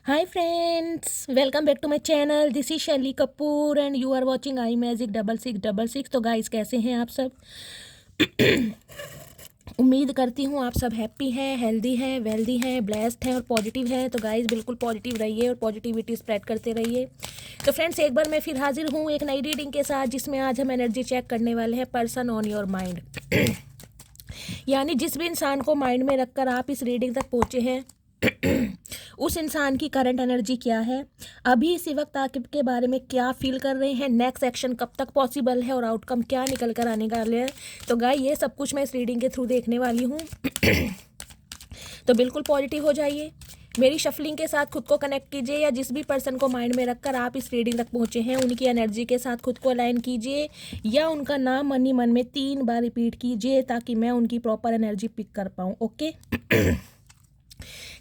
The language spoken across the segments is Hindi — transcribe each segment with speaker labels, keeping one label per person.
Speaker 1: Hi friends, welcome back to my channel. This is Shelly Kapoor and you are watching iMagic 6666। तो गाइस कैसे हैं आप सब? उम्मीद करती हूँ आप सब हैप्पी हैं, हेल्दी हैं, वेल्दी हैं, ब्लेस्ड हैं और पॉजिटिव हैं। तो गाइस बिल्कुल पॉजिटिव रहिए और पॉजिटिविटी स्प्रेड करते रहिए। तो फ्रेंड्स एक बार मैं फिर हाजिर हूँ एक नई रीडिंग के साथ, जिसमें आज हम एनर्जी चेक करने वाले हैं पर्सन ऑन योर माइंड। यानी जिस भी इंसान को माइंड में रखकर आप इस रीडिंग तक पहुँचे हैं उस इंसान की करंट एनर्जी क्या है, अभी इसी वक्त आपके बारे में क्या फील कर रहे हैं, नेक्स्ट एक्शन कब तक पॉसिबल है और आउटकम क्या निकल कर आने वाले हैं। तो गाय ये सब कुछ मैं इस रीडिंग के थ्रू देखने वाली हूँ। तो बिल्कुल पॉजिटिव हो जाइए, मेरी शफलिंग के साथ खुद को कनेक्ट कीजिए, या जिस भी पर्सन को माइंड में रखकर आप इस रीडिंग तक पहुँचे हैं उनकी एनर्जी के साथ खुद को अलाइन कीजिए, या उनका नाम मनी मन में 3 बार रिपीट कीजिए ताकि मैं उनकी प्रॉपर एनर्जी पिक कर पाऊँ। Okay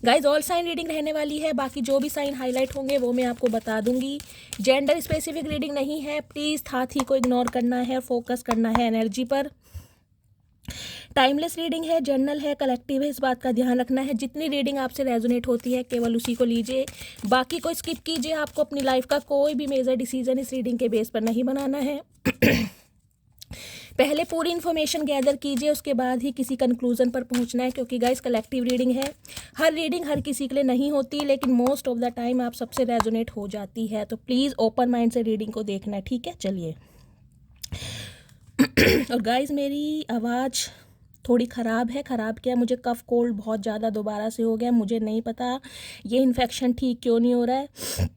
Speaker 1: guys, all sign reading रहने वाली है, बाकी जो भी साइन हाईलाइट होंगे वो मैं आपको बता दूंगी। जेंडर स्पेसिफिक रीडिंग नहीं है, प्लीज़ हाथी को इग्नोर करना है, फोकस करना है एनर्जी पर। टाइमलेस रीडिंग है, जर्नल है, कलेक्टिव है, इस बात का ध्यान रखना है। जितनी रीडिंग आपसे रेजोनेट होती है केवल उसी को लीजिए, बाकी को स्किप कीजिए। आपको अपनी लाइफ का कोई भी मेजर डिसीजन इस रीडिंग के बेस पर नहीं बनाना है। पहले पूरी इन्फॉर्मेशन गैदर कीजिए, उसके बाद ही किसी कंक्लूजन पर पहुंचना है, क्योंकि गाइस कलेक्टिव रीडिंग है। हर रीडिंग हर किसी के लिए नहीं होती, लेकिन मोस्ट ऑफ द टाइम आप सबसे रेजोनेट हो जाती है। तो प्लीज़ ओपन माइंड से रीडिंग को देखना है, ठीक है। चलिए और गाइस मेरी आवाज़ थोड़ी ख़राब है। ख़राब क्या, मुझे कफ़ कोल्ड बहुत ज़्यादा दोबारा से हो गया। मुझे नहीं पता ये इन्फेक्शन ठीक क्यों नहीं हो रहा है।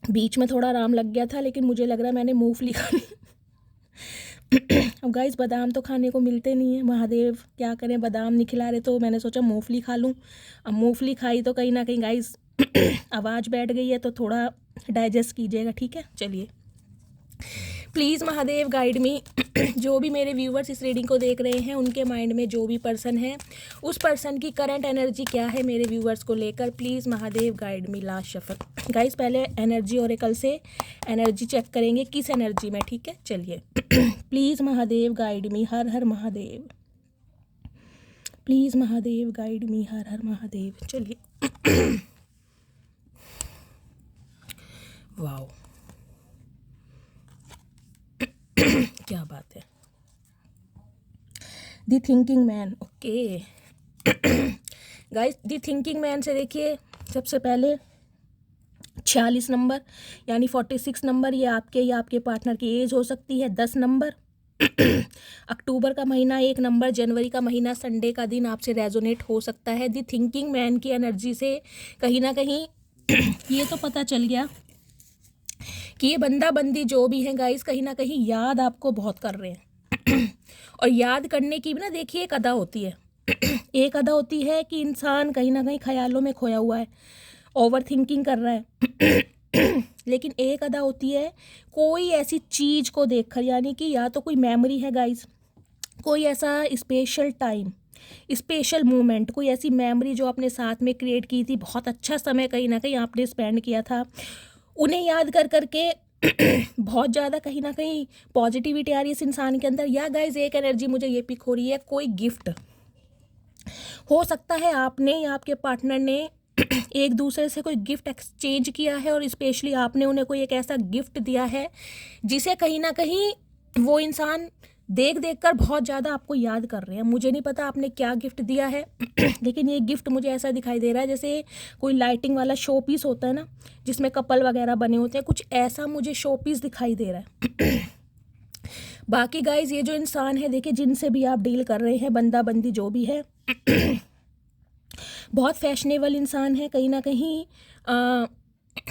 Speaker 1: बीच में थोड़ा आराम लग गया था, लेकिन मुझे लग रहा है मैंने मूंगफली खा ली। अब गाइस बादाम तो खाने को मिलते नहीं है, महादेव क्या करें, बादाम नहीं खिला रहे, तो मैंने सोचा मूंगफली खा लूँ। अब मूंगफली खाई तो कहीं ना कहीं गाइस आवाज़ बैठ गई है, तो थोड़ा डाइजेस्ट कीजिएगा, ठीक है। चलिए प्लीज़ महादेव गाइड मी। जो भी मेरे व्यूवर्स इस रीडिंग को देख रहे हैं उनके माइंड में जो भी पर्सन है, उस पर्सन की करंट एनर्जी क्या है मेरे व्यूवर्स को लेकर, please Mahadev guide me. Last shuffle guys, पहले एनर्जी ओरेकल से एनर्जी चेक करेंगे किस एनर्जी में, ठीक है। चलिए please Mahadev guide me, Har Har Mahadev. Please Mahadev guide me, Har Har Mahadev. चलिए वाओ क्या बात है। The thinking man, okay guys, the thinking man से देखिए, सबसे पहले 46 नंबर यानी 46 नंबर, ये आपके या आपके पार्टनर की एज हो सकती है। 10 नंबर अक्टूबर का महीना 1 नंबर, जनवरी का महीना संडे का दिन आपसे रेजोनेट हो सकता है। दी थिंकिंग मैन की एनर्जी से कहीं ना कहीं ये तो पता चल गया कि ये बंदा बंदी जो भी है गाइस, कहीं ना कहीं याद आपको बहुत कर रहे हैं। और याद करने की भी ना देखिए एक अदा होती है। एक अदा होती है कि इंसान कहीं ना कहीं ख्यालों में खोया हुआ है, ओवर थिंकिंग कर रहा है। लेकिन एक अदा होती है कोई ऐसी चीज़ को देखकर, यानी कि या तो कोई मेमोरी है गाइस, कोई ऐसा स्पेशल टाइम, स्पेशल मोमेंट, कोई ऐसी मेमोरी जो आपने साथ में क्रिएट की थी, बहुत अच्छा समय कहीं ना कहीं आपने स्पेंड किया था, उन्हें याद कर करके बहुत ज़्यादा कहीं ना कहीं पॉजिटिविटी आ रही है इस इंसान के अंदर। या गाइज एक एनर्जी मुझे ये पिक हो रही है, कोई गिफ्ट हो सकता है आपने या आपके पार्टनर ने एक दूसरे से कोई गिफ्ट एक्सचेंज किया है, और स्पेशली आपने उन्हें कोई एक ऐसा गिफ्ट दिया है जिसे कहीं ना कहीं वो इंसान देख देख कर बहुत ज़्यादा आपको याद कर रहे हैं। मुझे नहीं पता आपने क्या गिफ्ट दिया है लेकिन ये गिफ्ट मुझे ऐसा दिखाई दे रहा है जैसे कोई लाइटिंग वाला शो पीस होता है ना, जिसमें कपल वगैरह बने होते हैं, कुछ ऐसा मुझे शो पीस दिखाई दे रहा है। बाकी गाइज ये जो इंसान है देखिए, जिनसे भी आप डील कर रहे हैं, बंदा बंदी जो भी है, बहुत फैशनेबल इंसान है, कहीं ना कहीं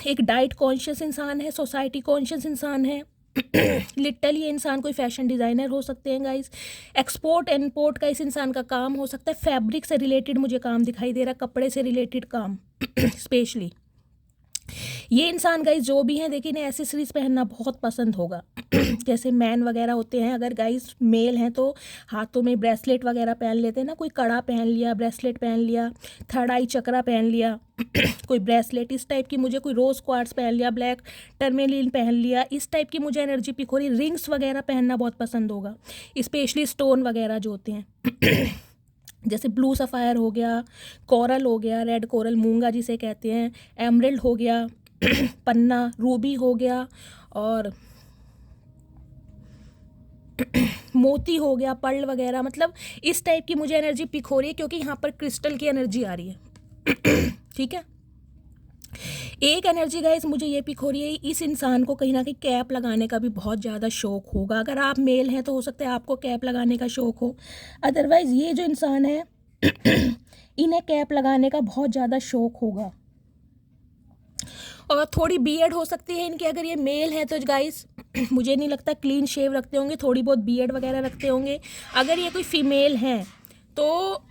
Speaker 1: एक डाइट कॉन्शियस इंसान है, सोसाइटी कॉन्शियस इंसान है। लिटरली ये इंसान कोई फैशन डिज़ाइनर हो सकते हैं गाइस, एक्सपोर्ट इम्पोर्ट का इस इंसान का काम हो सकता है, फैब्रिक से रिलेटेड मुझे काम दिखाई दे रहा है, कपड़े से रिलेटेड काम स्पेशली। ये इंसान गाइस जो भी हैं देखिए, इन्हें एसेसरीज पहनना बहुत पसंद होगा। जैसे मैन वगैरह होते हैं, अगर गाइस मेल हैं तो हाथों में ब्रेसलेट वगैरह पहन लेते हैं ना, कोई कड़ा पहन लिया, ब्रेसलेट पहन लिया, थर्ड आई चक्रा पहन लिया, कोई ब्रेसलेट इस टाइप की, मुझे कोई रोज़ क्वार्ट्स पहन लिया, ब्लैक टर्मेलिन पहन लिया, इस टाइप की मुझे एनर्जी पिक हो रही। रिंग्स वगैरह पहनना बहुत पसंद होगा, स्पेशली स्टोन वगैरह जो होते हैं। जैसे ब्लू सफ़ायर हो गया, कोरल हो गया, रेड कोरल मूंगा जिसे कहते हैं, एमरल्ड हो गया, पन्ना, रूबी हो गया, और मोती हो गया, पर्ल वगैरह। मतलब इस टाइप की मुझे एनर्जी पिक हो रही है क्योंकि यहाँ पर क्रिस्टल की एनर्जी आ रही है। ठीक है। एक एनर्जी गाइस मुझे ये पिक हो रही है, इस इंसान को कहीं ना कहीं कैप लगाने का भी बहुत ज़्यादा शौक होगा। अगर आप मेल हैं तो हो सकता है आपको कैप लगाने का शौक हो, अदरवाइज़ ये जो इंसान है इन्हें कैप लगाने का बहुत ज़्यादा शौक होगा। और थोड़ी बियर्ड हो सकती है इनकी, अगर ये मेल है तो गाइस मुझे नहीं लगता क्लीन शेव रखते होंगे, थोड़ी बहुत बियर्ड वगैरह रखते होंगे। अगर ये कोई फीमेल है तो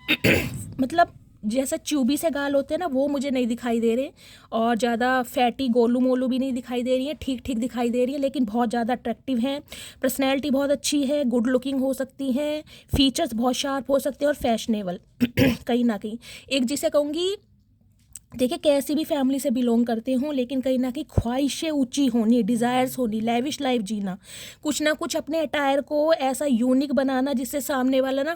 Speaker 1: मतलब जैसा च्यूबी से गाल होते हैं ना, वो मुझे नहीं दिखाई दे रहे, और ज़्यादा फैटी गोलू मोलू भी नहीं दिखाई दे रही है, ठीक ठीक दिखाई दे रही है, लेकिन बहुत ज़्यादा अट्रैक्टिव हैं। पर्सनैलिटी बहुत अच्छी है, गुड लुकिंग हो सकती हैं, फीचर्स बहुत शार्प हो सकते हैं, और फैशनेबल कहीं ना कहीं। एक जिसे कहूँगी, देखिए कैसी भी फैमिली से बिलोंग करते हों, लेकिन कहीं ना कहीं ख्वाहिशें ऊंची होनी, डिज़ायर्स होनी, लेविश लाइफ जीना, कुछ ना कुछ अपने अटायर को ऐसा यूनिक बनाना जिससे सामने वाला ना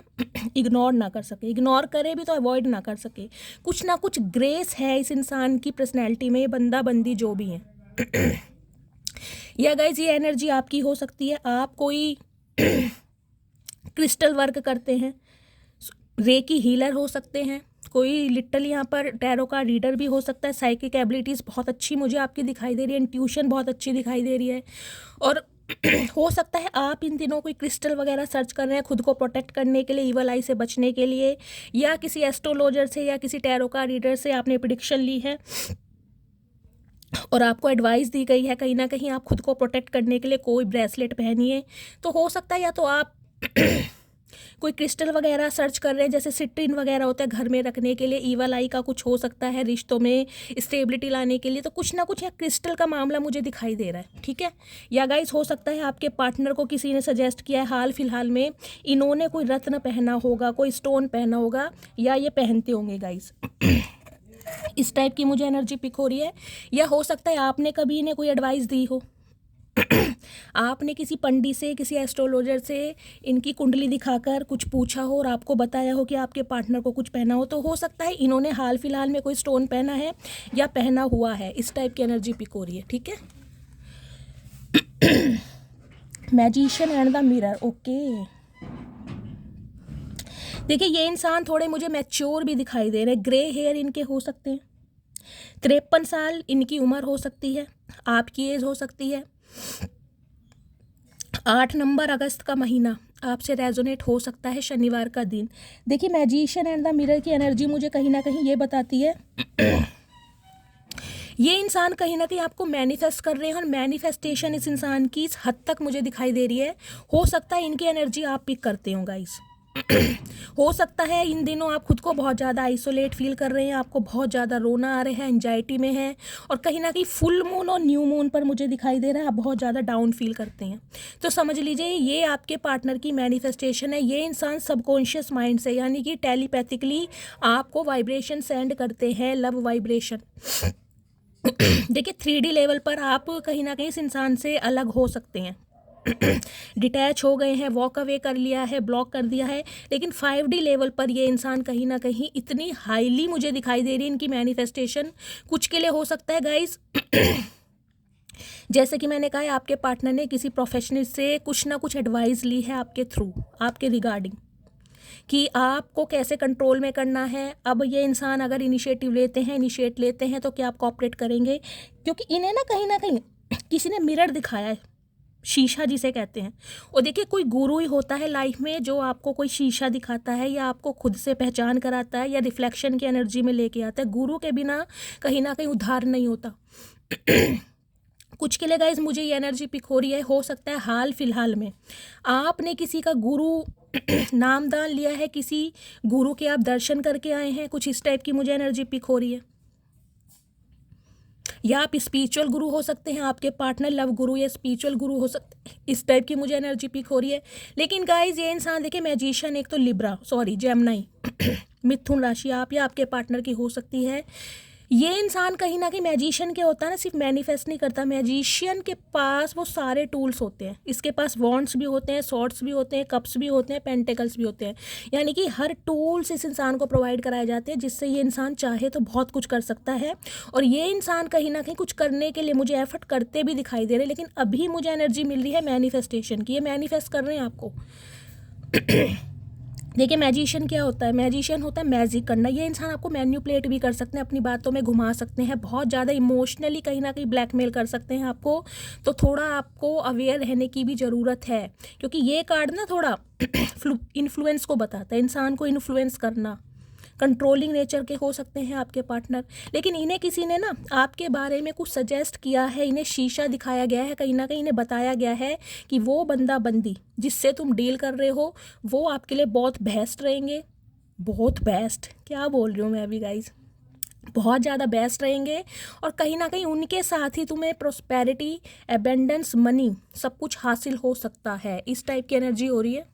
Speaker 1: इग्नोर ना कर सके, इग्नोर करे भी तो अवॉइड ना कर सके। कुछ ना कुछ ग्रेस है इस इंसान की पर्सनैलिटी में, बंदा बंदी जो भी है। या गाइज ये एनर्जी आपकी हो सकती है, आप कोई क्रिस्टल वर्क करते हैं, रेकी हीलर हो सकते हैं, कोई लिटरली यहाँ पर टैरो का रीडर भी हो सकता है। साइकिक एबिलिटीज़ बहुत अच्छी मुझे आपकी दिखाई दे रही है, इंट्यूशन बहुत अच्छी दिखाई दे रही है, और हो सकता है आप इन दिनों कोई क्रिस्टल वगैरह सर्च कर रहे हैं खुद को प्रोटेक्ट करने के लिए, ईवल आई से बचने के लिए, या किसी एस्ट्रोलॉजर से या किसी टैरो का रीडर से आपने प्रिडिक्शन ली है और आपको एडवाइस दी गई है कहीं ना कहीं आप खुद को प्रोटेक्ट करने के लिए कोई ब्रेसलेट पहनिए। तो हो सकता है या तो आप कोई क्रिस्टल वगैरह सर्च कर रहे हैं, जैसे सिट्रिन वगैरह होता है घर में रखने के लिए, ईवल आई का कुछ हो सकता है रिश्तों में स्टेबिलिटी लाने के लिए। तो कुछ ना कुछ यहाँ क्रिस्टल का मामला मुझे दिखाई दे रहा है। ठीक है। या गाइस हो सकता है आपके पार्टनर को किसी ने सजेस्ट किया है हाल फिलहाल में, इन्होंने कोई रत्न पहना होगा, कोई स्टोन पहना होगा, या ये पहनते होंगे गाइस। इस टाइप की मुझे एनर्जी पिक हो रही है। या हो सकता है आपने कभी इन्हें कोई एडवाइस दी हो, आपने किसी पंडित से, किसी एस्ट्रोलॉजर से इनकी कुंडली दिखाकर कुछ पूछा हो और आपको बताया हो कि आपके पार्टनर को कुछ पहना हो। तो हो सकता है इन्होंने हाल फिलहाल में कोई स्टोन पहना है या पहना हुआ है। इस टाइप की एनर्जी पिक हो रही है। ठीक है। Magician and the mirror. Okay, देखिए ये इंसान थोड़े मुझे मैच्योर भी दिखाई दे रहे हैं, ग्रे हेयर इनके हो सकते हैं, 53 साल इनकी उम्र हो सकती है, आपकी एज हो सकती है। 8 नंबर अगस्त का महीना आपसे रेजोनेट हो सकता है, शनिवार का दिन। देखिए मैजिशियन एंड द मिरर की एनर्जी मुझे कहीं ना कहीं ये बताती है ये इंसान कहीं ना कहीं आपको मैनिफेस्ट कर रहे हैं, और मैनिफेस्टेशन इस इंसान की इस हद तक मुझे दिखाई दे रही है। हो सकता है इनकी एनर्जी आप पिक करते हो गाइस। हो सकता है इन दिनों आप खुद को बहुत ज़्यादा आइसोलेट फील कर रहे हैं, आपको बहुत ज़्यादा रोना आ रहा है, एंजाइटी में है, और कहीं ना कहीं फुल मून और न्यू मून पर मुझे दिखाई दे रहा है आप बहुत ज़्यादा डाउन फील करते हैं। तो समझ लीजिए ये आपके पार्टनर की मैनिफेस्टेशन है। ये इंसान सबकॉन्शियस माइंड से, यानी कि टेलीपैथिकली आपको वाइब्रेशन सेंड करते हैं, लव वाइब्रेशन। देखिए 3D लेवल पर आप कहीं ना कहीं इस इंसान से अलग हो सकते हैं, डिटैच हो गए हैं, वॉक अवे कर लिया है, ब्लॉक कर दिया है, लेकिन 5D लेवल पर ये इंसान कहीं ना कहीं इतनी हाईली मुझे दिखाई दे रही है इनकी मैनिफेस्टेशन। कुछ के लिए हो सकता है गाइस जैसे कि मैंने कहा है आपके पार्टनर ने किसी प्रोफेशनल से कुछ ना कुछ एडवाइस ली है आपके थ्रू, आपके रिगार्डिंग, कि आपको कैसे कंट्रोल में करना है। अब ये इंसान अगर इनिशिएट लेते हैं तो क्या आप कोऑपरेट करेंगे, क्योंकि इन्हें ना कहीं किसी ने मिरर दिखाया है, शीशा जिसे कहते हैं। और देखिए कोई गुरु ही होता है लाइफ में जो आपको कोई शीशा दिखाता है, या आपको खुद से पहचान कराता है, या रिफ्लेक्शन की एनर्जी में लेके आता है। गुरु के बिना कहीं ना कहीं उद्धार नहीं होता। कुछ के लिए गाइज मुझे ये एनर्जी पिक हो रही है, हो सकता है हाल फिलहाल में आपने किसी का गुरु नामदान लिया है, किसी गुरु के आप दर्शन करके आए हैं, कुछ इस टाइप की मुझे एनर्जी पिक हो रही है। या आप स्पिरिचुअल गुरु हो सकते हैं, आपके पार्टनर लव गुरु या स्पिरिचुअल गुरु हो सकते हैं, इस टाइप की मुझे एनर्जी पिक हो रही है। लेकिन गाइज ये इंसान देखिए मैजिशियन, एक तो जेमिनी मिथुन राशि आप या आपके पार्टनर की हो सकती है, ये इंसान कहीं ना कहीं मैजिशियन क्या होता है ना, सिर्फ मैनिफेस्ट नहीं करता, मैजिशियन के पास वो सारे टूल्स होते हैं। इसके पास वॉन्ड्स भी होते हैं, सॉर्ड्स भी होते हैं, कप्स भी होते हैं, पेंटिकल्स भी होते हैं, यानी कि हर टूल्स इस इंसान को प्रोवाइड कराए जाते हैं जिससे ये इंसान चाहे तो बहुत कुछ कर सकता है। और ये इंसान कहीं ना कहीं कुछ करने के लिए मुझे एफर्ट करते भी दिखाई दे रहे हैं, लेकिन अभी मुझे एनर्जी मिल रही है मैनिफेस्टेशन की। ये मैनिफेस्ट कर रहे हैं आपको। देखिए मैजिशियन क्या होता है, मैजिशियन होता है मैजिक करना। ये इंसान आपको मैन्युपुलेट भी कर सकते हैं, अपनी बातों में घुमा सकते हैं, बहुत ज़्यादा इमोशनली कहीं ना कहीं ब्लैकमेल कर सकते हैं आपको। तो थोड़ा आपको अवेयर रहने की भी ज़रूरत है, क्योंकि ये कार्ड ना थोड़ा इन्फ्लुएंस को बताता है, इंसान को इन्फ्लुएंस करना। कंट्रोलिंग नेचर के हो सकते हैं आपके पार्टनर, लेकिन इन्हें किसी ने ना आपके बारे में कुछ सजेस्ट किया है, इन्हें शीशा दिखाया गया है, कहीं ना कहीं इन्हें बताया गया है कि वो बंदा बंदी जिससे तुम डील कर रहे हो वो आपके लिए बहुत बेस्ट रहेंगे। बहुत बेस्ट क्या बोल रही हूँ मैं अभी गाइज, बहुत ज़्यादा बेस्ट रहेंगे। और कहीं ना कहीं उनके साथ ही तुम्हें प्रोस्पेरिटी, एबेंडेंस, मनी सब कुछ हासिल हो सकता है। इस टाइप की एनर्जी हो रही है।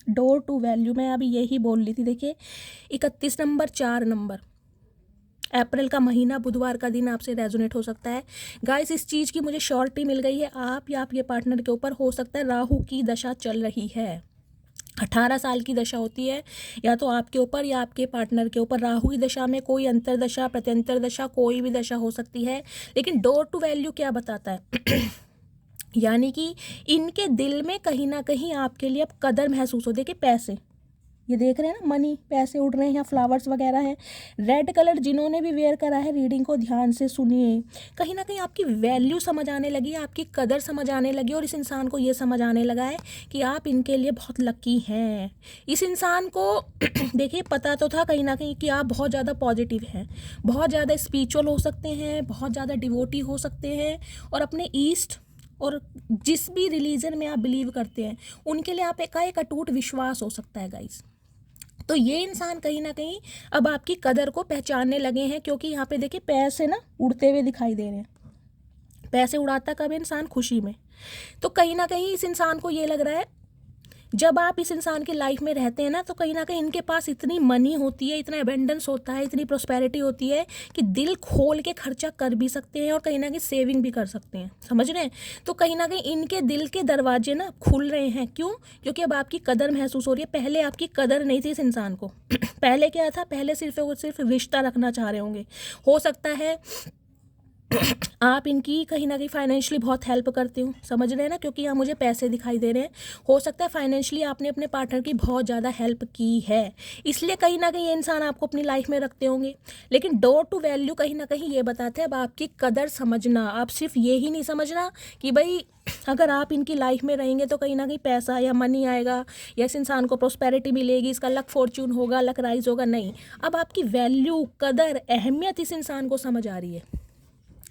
Speaker 1: डोर टू वैल्यू मैं अभी यही बोल रही थी। देखिए 31 नंबर, 4 नंबर, अप्रैल का महीना, बुधवार का दिन आपसे रेजोनेट हो सकता है गाइस। इस चीज़ की मुझे श्योरिटी मिल गई है, आप या आपके पार्टनर के ऊपर हो सकता है राहु की दशा चल रही है। 18 साल की दशा होती है, या तो आपके ऊपर या आपके पार्टनर के ऊपर। राहु की दशा में कोई अंतर दशा, प्रत्यंतर दशा, कोई भी दशा हो सकती है। लेकिन डोर टू वैल्यू क्या बताता है यानी कि इनके दिल में कहीं ना कहीं आपके लिए अब कदर महसूस हो। देखिए पैसे, ये देख रहे हैं ना, मनी, पैसे उड़ रहे हैं, यहाँ फ्लावर्स वगैरह हैं। रेड कलर जिन्होंने भी वेयर करा है, रीडिंग को ध्यान से सुनिए। कहीं ना कहीं आपकी वैल्यू समझ आने लगी है, आपकी कदर समझ आने लगी, और इस इंसान को ये समझ आने लगा है कि आप इनके लिए बहुत लकी हैं। इस इंसान को देखिए पता तो था कहीं ना कहीं कि आप बहुत ज़्यादा पॉजिटिव हैं, बहुत ज़्यादा स्पिरिचुअल हो सकते हैं, बहुत ज़्यादा डिवोटी हो सकते हैं, और अपने ईस्ट और जिस भी रिलीजन में आप बिलीव करते हैं उनके लिए आप एक अटूट विश्वास हो सकता है गाइस। तो ये इंसान कहीं ना कहीं अब आपकी कदर को पहचानने लगे हैं, क्योंकि यहाँ पे देखिए पैसे ना उड़ते हुए दिखाई दे रहे हैं। पैसे उड़ाता कब इंसान, खुशी में। तो कहीं ना कहीं इस इंसान को ये लग रहा है, जब आप इस इंसान की लाइफ में रहते हैं ना, तो कहीं ना कहीं इनके पास इतनी मनी होती है, इतना एबेंडेंस होता है, इतनी प्रोस्पेरिटी होती है कि दिल खोल के खर्चा कर भी सकते हैं और कहीं ना कहीं सेविंग भी कर सकते हैं। समझ रहे हैं? तो कहीं ना कहीं इनके दिल के दरवाजे ना खुल रहे हैं। क्यों? क्योंकि अब आपकी कदर महसूस हो रही है। पहले आपकी कदर नहीं थी इस इंसान को पहले क्या था, पहले सिर्फ और सिर्फ रिश्ता रखना चाह रहे होंगे। हो सकता है आप इनकी कहीं ना कहीं फाइनेंशियली बहुत हेल्प करते हो। समझ रहे हैं ना? क्योंकि यहाँ मुझे पैसे दिखाई दे रहे हैं। हो सकता है फाइनेंशियली आपने अपने पार्टनर की बहुत ज़्यादा हेल्प की है, इसलिए कहीं ना कहीं ये इंसान आपको अपनी लाइफ में रखते होंगे। लेकिन डोर टू वैल्यू कहीं ना कहीं ये बताते हैं अब आपकी कदर समझना। आप सिर्फ ये ही नहीं समझना कि भाई अगर आप इनकी लाइफ में रहेंगे तो कहीं ना कहीं पैसा या मनी आएगा, या इस इंसान को प्रोस्पेरिटी मिलेगी, इसका लक फॉर्च्यून होगा, लक राइज होगा। नहीं, अब आपकी वैल्यू, कदर, अहमियत इस इंसान को समझ आ रही है।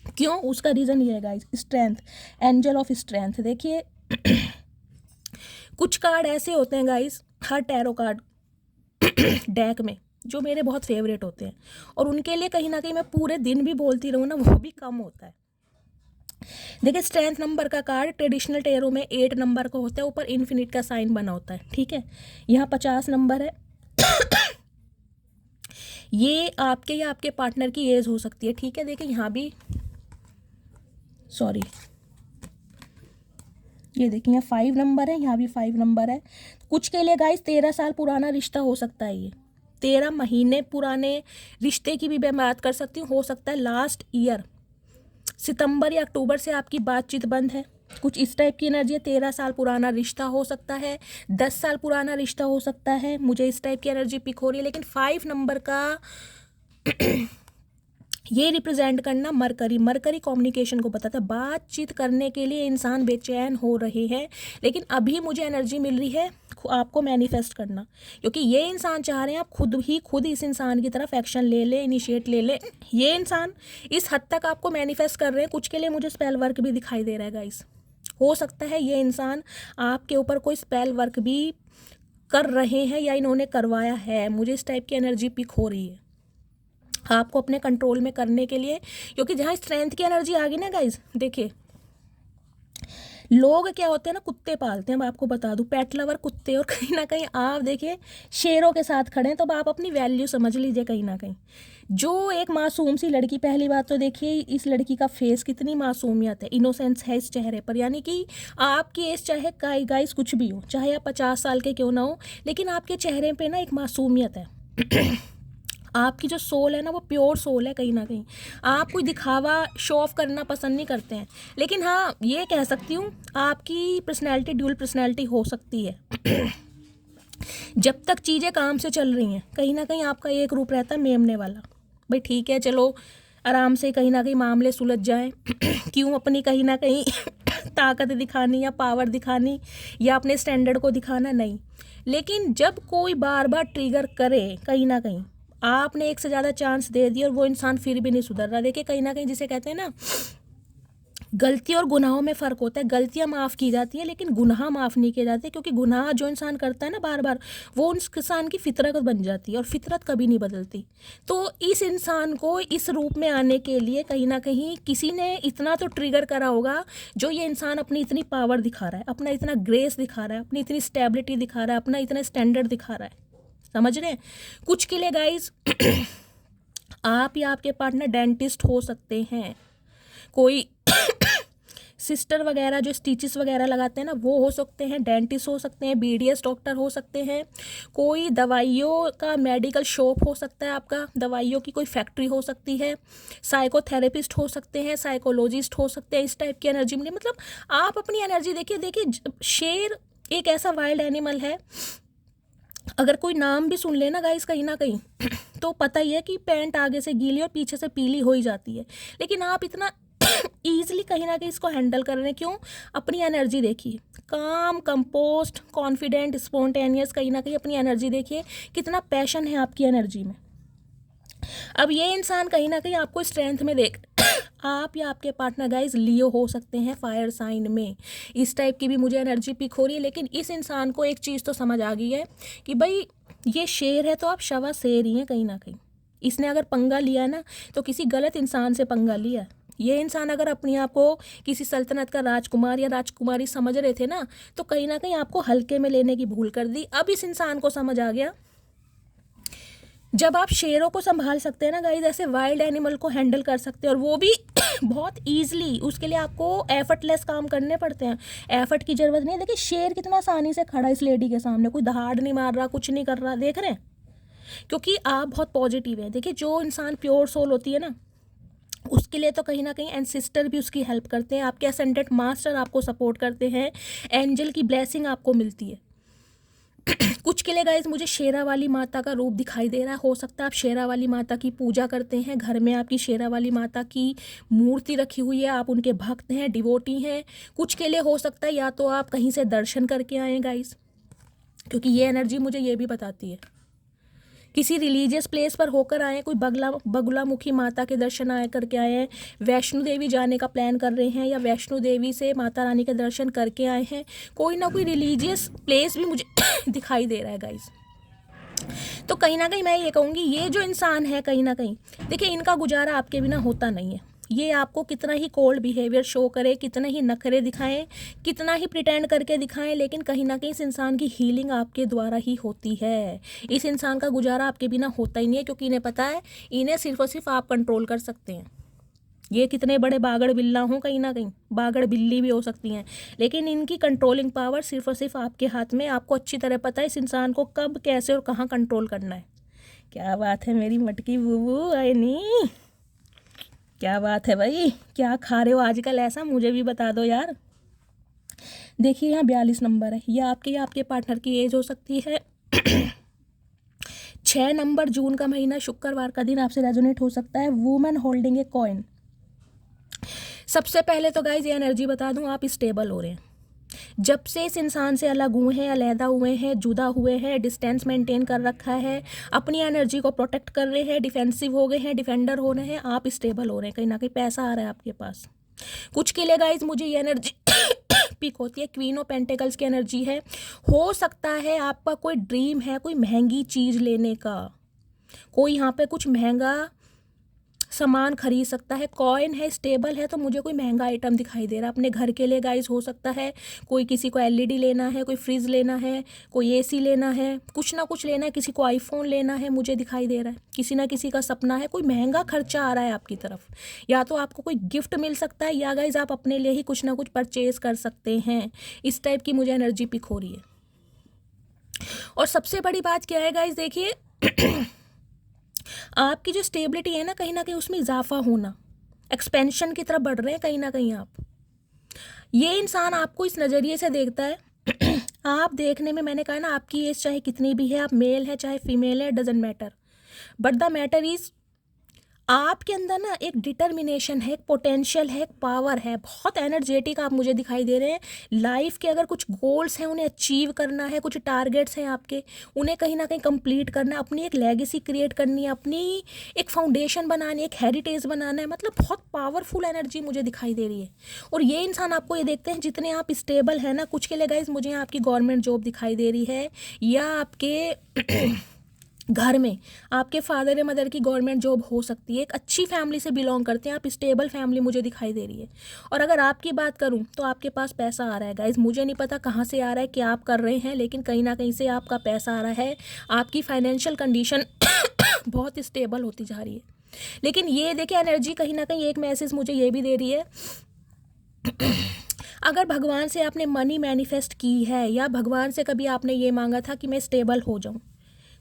Speaker 1: क्यों? उसका रीज़न ये है guys, strength, angel of strength. देखिए कुछ कार्ड ऐसे होते हैं गाइस, हर टैरो कार्ड डेक में, जो मेरे बहुत फेवरेट होते हैं, और उनके लिए कहीं ना कहीं मैं पूरे दिन भी बोलती रहूँ ना, वो भी कम होता है। देखिए स्ट्रेंथ नंबर का कार्ड ट्रेडिशनल टेरो में 8 नंबर का होता है, ऊपर इन्फिनिट का साइन बना होता है। ठीक है, यहाँ 50 नंबर है ये आपके या आपके पार्टनर की एज हो सकती है। ठीक है, देखिए यहाँ भी, सॉरी, ये देखिए यहाँ 5 नंबर है, यहाँ भी 5 नंबर है। कुछ के लिए गाइस 13 साल पुराना रिश्ता हो सकता है। ये 13 महीने पुराने रिश्ते की भी मैं बात कर सकती हूँ। हो सकता है लास्ट ईयर सितंबर या अक्टूबर से आपकी बातचीत बंद है, कुछ इस टाइप की एनर्जी है। 13 साल पुराना रिश्ता हो सकता है, 10 साल पुराना रिश्ता हो सकता है, मुझे इस टाइप की एनर्जी पिक हो रही है। लेकिन 5 नंबर का ये रिप्रेजेंट करना मरकरी, मरकरी कम्युनिकेशन को बताता है। बातचीत करने के लिए इंसान बेचैन हो रहे हैं, लेकिन अभी मुझे एनर्जी मिल रही है आपको मैनिफेस्ट करना, क्योंकि ये इंसान चाह रहे हैं आप खुद इस इंसान की तरफ एक्शन ले ले, इनिशिएट ले ले। ये इंसान इस हद तक आपको मैनिफेस्ट कर रहे हैं। कुछ के लिए मुझे स्पेल वर्क भी दिखाई दे रहा है गाइस। हो सकता है ये इंसान आपके ऊपर कोई स्पेल वर्क भी कर रहे हैं या इन्होंने करवाया है। मुझे इस टाइप की एनर्जी पिक हो रही है आपको अपने कंट्रोल में करने के लिए, क्योंकि जहाँ स्ट्रेंथ की एनर्जी आ गई ना गाइज, देखिए लोग क्या होते हैं ना, कुत्ते पालते हैं, मैं आपको बता दूं, पेट लवर कुत्ते, और कहीं ना कहीं आप देखिए शेरों के साथ खड़े हैं, तो अब आप अपनी वैल्यू समझ लीजिए। कहीं ना कहीं जो एक मासूम सी लड़की, पहली बात तो देखिए इस लड़की का फेस, कितनी मासूमियत है, इनोसेंस है इस चेहरे पर, यानी कि आपकी एज चाहे गाइस कुछ भी हो, चाहे आप 50 साल के क्यों ना हो, लेकिन आपके चेहरे पे ना एक मासूमियत है। आपकी जो सोल है ना, वो प्योर सोल है। कहीं ना कहीं आप कोई दिखावा, शो ऑफ करना पसंद नहीं करते हैं, लेकिन हाँ ये कह सकती हूँ आपकी पर्सनैलिटी ड्यूल पर्सनैलिटी हो सकती है। जब तक चीज़ें काम से चल रही हैं, कहीं ना कहीं आपका एक रूप रहता है मेमने वाला, भाई ठीक है चलो आराम से कहीं ना कहीं मामले सुलझ जाएं। क्यों अपनी कहीं ना कहीं ताकत दिखानी या पावर दिखानी या अपने स्टैंडर्ड को दिखाना, नहीं। लेकिन जब कोई बार बार ट्रिगर करे, कहीं ना कहीं आपने एक से ज़्यादा चांस दे दिया और वो इंसान फिर भी नहीं सुधर रहा, देखिए कहीं ना कहीं जिसे कहते हैं ना, गलती और गुनाहों में फ़र्क होता है। गलतियां माफ़ की जाती हैं लेकिन गुनाह माफ़ नहीं किए जाते, क्योंकि गुनाह जो इंसान करता है ना बार बार, वो उस इंसान की फितरत बन जाती है और फितरत कभी नहीं बदलती। तो इस इंसान को इस रूप में आने के लिए कहीं ना कहीं किसी ने इतना तो ट्रिगर करा होगा, जो ये इंसान अपनी इतनी पावर दिखा रहा है, अपना इतना ग्रेस दिखा रहा है, अपनी इतनी स्टेबिलिटी दिखा रहा है, अपना इतना स्टैंडर्ड दिखा रहा है। समझ रहे हैं? कुछ के लिए गाइज आप या आपके पार्टनर डेंटिस्ट हो सकते हैं, कोई सिस्टर वगैरह जो स्टिचेस वगैरह लगाते हैं ना, वो हो सकते हैं, डेंटिस्ट हो सकते हैं, बीडीएस डॉक्टर हो सकते हैं, कोई दवाइयों का मेडिकल शॉप हो सकता है आपका, दवाइयों की कोई फैक्ट्री हो सकती है, साइकोथेरेपिस्ट हो सकते हैं, साइकोलॉजिस्ट हो सकते हैं। इस टाइप की एनर्जी मिले, मतलब आप अपनी एनर्जी देखिए। देखिए शेर एक ऐसा वाइल्ड एनिमल है, अगर कोई नाम भी सुन लेना गाइस कहीं ना कहीं तो पता ही है कि पैंट आगे से गीली और पीछे से पीली हो ही जाती है, लेकिन आप इतना ईजिली कहीं ना कहीं इसको हैंडल कर रहे हैं। क्यों? अपनी एनर्जी देखिए, काम, कंपोस्ट, कॉन्फिडेंट, स्पॉन्टेनियस, कहीं ना कहीं अपनी एनर्जी देखिए, कितना पैशन है आपकी एनर्जी में। अब ये इंसान कहीं ना कहीं आपको स्ट्रेंथ में देख आप या आपके पार्टनर गाइज लियो हो सकते हैं फायर साइन में, इस टाइप की भी मुझे एनर्जी पिक हो रही है। लेकिन इस इंसान को एक चीज़ तो समझ आ गई है कि भाई ये शेर है तो आप शवा शेर ही हैं। कहीं ना कहीं इसने अगर पंगा लिया है ना, तो किसी गलत इंसान से पंगा लिया है। ये इंसान अगर अपने आप को किसी सल्तनत का राजकुमार या राजकुमारी समझ रहे थे ना, तो कहीं ना कहीं आपको हल्के में लेने की भूल कर दी। अब इस इंसान को समझ आ गया, जब आप शेरों को संभाल सकते हैं ना गाइस, ऐसे वाइल्ड एनिमल को हैंडल कर सकते हैं, और वो भी बहुत ईजिली, उसके लिए आपको एफर्टलेस काम करने पड़ते हैं, एफर्ट की ज़रूरत नहीं है। देखिए शेर कितना आसानी से खड़ा है इस लेडी के सामने, कोई दहाड़ नहीं मार रहा, कुछ नहीं कर रहा, देख रहे हैं? क्योंकि आप बहुत पॉजिटिव हैं। देखिए जो इंसान प्योर सोल होती है ना, उसके लिए तो कहीं ना कहीं एंसेस्टर भी उसकी हेल्प करते हैं, आपके असेंडेंट मास्टर आपको सपोर्ट करते हैं, एंजल की ब्लेसिंग आपको मिलती है। कुछ के लिए गाइस मुझे शेरा वाली माता का रूप दिखाई दे रहा है। हो सकता है आप शेरा वाली माता की पूजा करते हैं, घर में आपकी शेरा वाली माता की मूर्ति रखी हुई है, आप उनके भक्त हैं, डिवोटी हैं। कुछ के लिए हो सकता है या तो आप कहीं से दर्शन करके आएँ गाइस, क्योंकि ये एनर्जी मुझे ये भी बताती है, किसी रिलीजियस प्लेस पर होकर आए, कोई बगुलामुखी माता के दर्शन आए करके आए हैं, वैष्णो देवी जाने का प्लान कर रहे हैं, या वैष्णो देवी से माता रानी के दर्शन करके आए हैं, कोई ना कोई रिलीजियस प्लेस भी मुझे दिखाई दे रहा है गाइस। तो कहीं ना कहीं मैं ये कहूँगी, ये जो इंसान है कहीं ना कहीं देखिए, इनका गुजारा आपके बिना होता नहीं है। ये आपको कितना ही कोल्ड बिहेवियर शो करे, कितने ही नखरे दिखाएं, कितना ही प्रिटेंड करके दिखाएं, लेकिन कहीं ना कहीं इस इंसान की हीलिंग आपके द्वारा ही होती है। इस इंसान का गुजारा आपके बिना होता ही नहीं है, क्योंकि इन्हें पता है इन्हें सिर्फ और सिर्फ आप कंट्रोल कर सकते हैं। ये कितने बड़े बागड़ बिल्ला हों, कहीं ना कहीं बागड़ बिल्ली भी हो सकती हैं, लेकिन इनकी कंट्रोलिंग पावर सिर्फ और सिर्फ आपके हाथ में। आपको अच्छी तरह पता है इस इंसान को कब, कैसे और कहाँ कंट्रोल करना है। क्या बात है मेरी मटकी बूबू, आए नहीं, क्या बात है भाई, क्या खा रहे हो आजकल ऐसा, मुझे भी बता दो यार। देखिए यहाँ 42 नंबर है, ये आपके या आपके पार्टनर की एज हो सकती है। 6 नंबर जून का महीना, शुक्रवार का दिन आपसे रेजोनेट हो सकता है। Women holding a coin. सबसे पहले तो गाइज ये एनर्जी बता दूं, आप स्टेबल हो रहे हैं। जब से इस इंसान से अलग हुए हैं, अलहदा हुए हैं, जुदा हुए हैं, डिस्टेंस मेंटेन कर रखा है, अपनी एनर्जी को प्रोटेक्ट कर रहे हैं, डिफेंसिव हो गए हैं, डिफेंडर हो रहे हैं, आप स्टेबल हो रहे हैं। कहीं ना कहीं पैसा आ रहा है आपके पास। कुछ के लिए गाइज मुझे ये एनर्जी पिक होती है, क्वीन ऑफ पेंटिकल्स की एनर्जी है। हो सकता है आपका कोई ड्रीम है कोई महंगी चीज़ लेने का, कोई यहाँ पे कुछ महंगा सामान खरीद सकता है। कॉइन है, स्टेबल है, तो मुझे कोई महंगा आइटम दिखाई दे रहा है अपने घर के लिए गाइस। हो सकता है कोई किसी को एलईडी लेना है, कोई फ्रिज लेना है, कोई एसी लेना है, कुछ ना कुछ लेना है, किसी को आईफोन लेना है, मुझे दिखाई दे रहा है। किसी ना किसी का सपना है, कोई महंगा खर्चा आ रहा है आपकी तरफ, या तो आपको कोई गिफ्ट मिल सकता है, या गाइस आप अपने लिए ही कुछ ना कुछ परचेज कर सकते हैं। इस टाइप की मुझे एनर्जी पिक हो रही है। और सबसे बड़ी बात क्या है गाइस, देखिए आपकी जो स्टेबिलिटी है ना कहीं उसमें इजाफा होना, एक्सपेंशन की तरफ बढ़ रहे हैं कहीं ना कहीं आप। ये इंसान आपको इस नज़रिए से देखता है आप देखने में, मैंने कहा ना, आपकी एज चाहे कितनी भी है, आप मेल है चाहे फीमेल है, doesn't matter, but the matter is आपके अंदर ना एक डिटर्मिनेशन है, एक पोटेंशियल है, एक पावर है, बहुत एनर्जेटिक आप मुझे दिखाई दे रहे हैं। लाइफ के अगर कुछ गोल्स हैं उन्हें अचीव करना है, कुछ टारगेट्स हैं आपके, उन्हें कहीं ना कहीं कंप्लीट करना है, अपनी एक लेगेसी क्रिएट करनी है, अपनी एक फाउंडेशन बनानी है, एक हेरिटेज बनाना है। मतलब बहुत पावरफुल एनर्जी मुझे दिखाई दे रही है। और ये इंसान आपको ये देखते हैं जितने आप स्टेबल है ना, कुछ के लिए गाइज मुझे यहाँ आपकी गवर्नमेंट जॉब दिखाई दे रही है, या आपके घर में आपके फादर या मदर की गवर्नमेंट जॉब हो सकती है, एक अच्छी फैमिली से बिलोंग करते हैं आप, स्टेबल फैमिली मुझे दिखाई दे रही है। और अगर आपकी बात करूं तो आपके पास पैसा आ रहा है गाइज, मुझे नहीं पता कहाँ से आ रहा है, क्या आप कर रहे हैं, लेकिन कहीं ना कहीं से आपका पैसा आ रहा है, आपकी फाइनेंशियल कंडीशन बहुत स्टेबल होती जा रही है। लेकिन ये देखिए एनर्जी कहीं ना कहीं एक मैसेज मुझे ये भी दे रही है अगर भगवान से आपने मनी मैनिफेस्ट की है, या भगवान से कभी आपने ये मांगा था कि मैं स्टेबल हो जाऊं,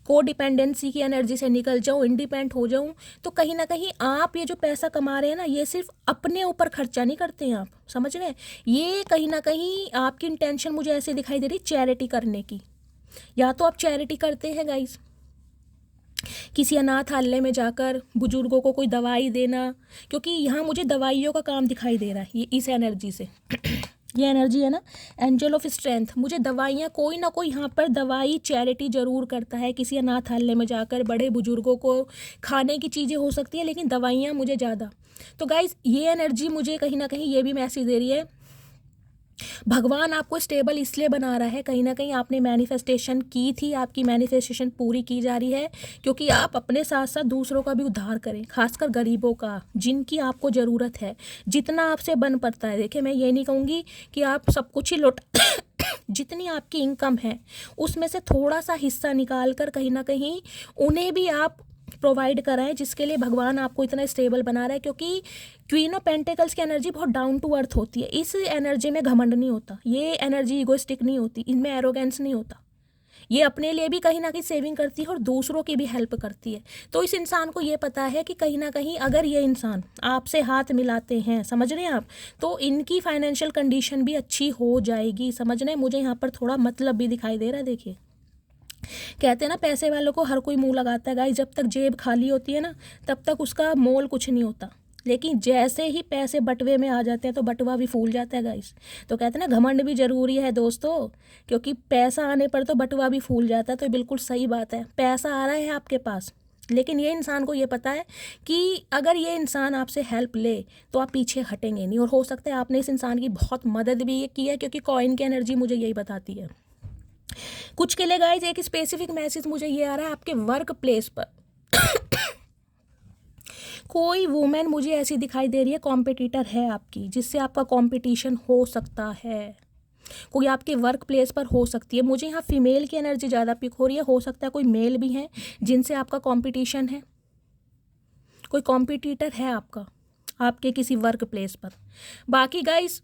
Speaker 1: को डिपेंडेंसी की एनर्जी से निकल जाऊं, इंडिपेंडेंट हो जाऊं, तो कहीं ना कहीं आप ये जो पैसा कमा रहे हैं ना, ये सिर्फ अपने ऊपर खर्चा नहीं करते हैं आप, समझ रहे हैं। ये कहीं ना कहीं आपकी इंटेंशन मुझे ऐसे दिखाई दे रही चैरिटी करने की। या तो आप चैरिटी करते हैं गाइस, किसी अनाथालय में जाकर बुजुर्गों को कोई दवाई देना, क्योंकि यहाँ मुझे दवाइयों का काम दिखाई दे रहा है ये इस एनर्जी से ये एनर्जी है ना एंजल ऑफ स्ट्रेंथ, मुझे दवाइयाँ, कोई ना कोई यहाँ पर दवाई चैरिटी ज़रूर करता है, किसी अनाथालय में जाकर बड़े बुजुर्गों को खाने की चीज़ें हो सकती है, लेकिन दवाइयाँ मुझे ज़्यादा। तो गाइज ये एनर्जी मुझे कहीं ना कहीं ये भी मैसेज दे रही है, भगवान आपको स्टेबल इसलिए बना रहा है, कहीं ना कहीं आपने मैनिफेस्टेशन की थी, आपकी मैनिफेस्टेशन पूरी की जा रही है, क्योंकि आप अपने साथ साथ दूसरों का भी उद्धार करें, खासकर गरीबों का, जिनकी आपको ज़रूरत है, जितना आपसे बन पड़ता है। देखिए मैं ये नहीं कहूँगी कि आप सब कुछ ही लौट जितनी आपकी इनकम है उसमें से थोड़ा सा हिस्सा निकाल कर कहीं ना कहीं उन्हें भी आप प्रोवाइड कराएं, जिसके लिए भगवान आपको इतना स्टेबल बना रहा है। क्योंकि क्वीन ऑफ पेंटिकल्स की एनर्जी बहुत डाउन टू अर्थ होती है, इस एनर्जी में घमंड नहीं होता, ये एनर्जी इगोइस्टिक नहीं होती, इनमें एरोगेंस नहीं होता, ये अपने लिए भी कहीं ना कहीं सेविंग करती है और दूसरों की भी हेल्प करती है। तो इस इंसान को ये पता है कि कहीं ना कहीं अगर ये इंसान आपसे हाथ मिलाते हैं, समझ रहे हैं आप, तो इनकी फाइनेंशियल कंडीशन भी अच्छी हो जाएगी, समझ रहे हैं। मुझे यहाँ पर थोड़ा मतलब भी दिखाई दे रहा है। देखिए कहते हैं ना पैसे वालों को हर कोई मुंह लगाता है गाइस, जब तक जेब खाली होती है ना तब तक उसका मोल कुछ नहीं होता, लेकिन जैसे ही पैसे बटवे में आ जाते हैं तो बटवा भी फूल जाता है गाइस। तो कहते हैं ना घमंड भी ज़रूरी है दोस्तों, क्योंकि पैसा आने पर तो बटवा भी फूल जाता है। तो बिल्कुल सही बात है, पैसा आ रहा है आपके पास, लेकिन ये इंसान को ये पता है कि अगर ये इंसान आपसे हेल्प ले तो आप पीछे हटेंगे नहीं, और हो सकता है आपने इस इंसान की बहुत मदद भी की है, क्योंकि कॉइन की एनर्जी मुझे यही बताती है। कुछ के लिए गाइज एक स्पेसिफिक मैसेज मुझे ये आ रहा है, आपके वर्क प्लेस पर कोई वुमेन मुझे ऐसी दिखाई दे रही है, कॉम्पिटिटर है आपकी, जिससे आपका कंपटीशन हो सकता है, कोई आपके वर्क प्लेस पर हो सकती है। मुझे यहाँ फीमेल की एनर्जी ज़्यादा पिक हो रही है, हो सकता है कोई मेल भी है जिनसे आपका कंपटीशन है, कोई कॉम्पिटिटर है आपका आपके किसी वर्क प्लेस पर। बाकी गाइस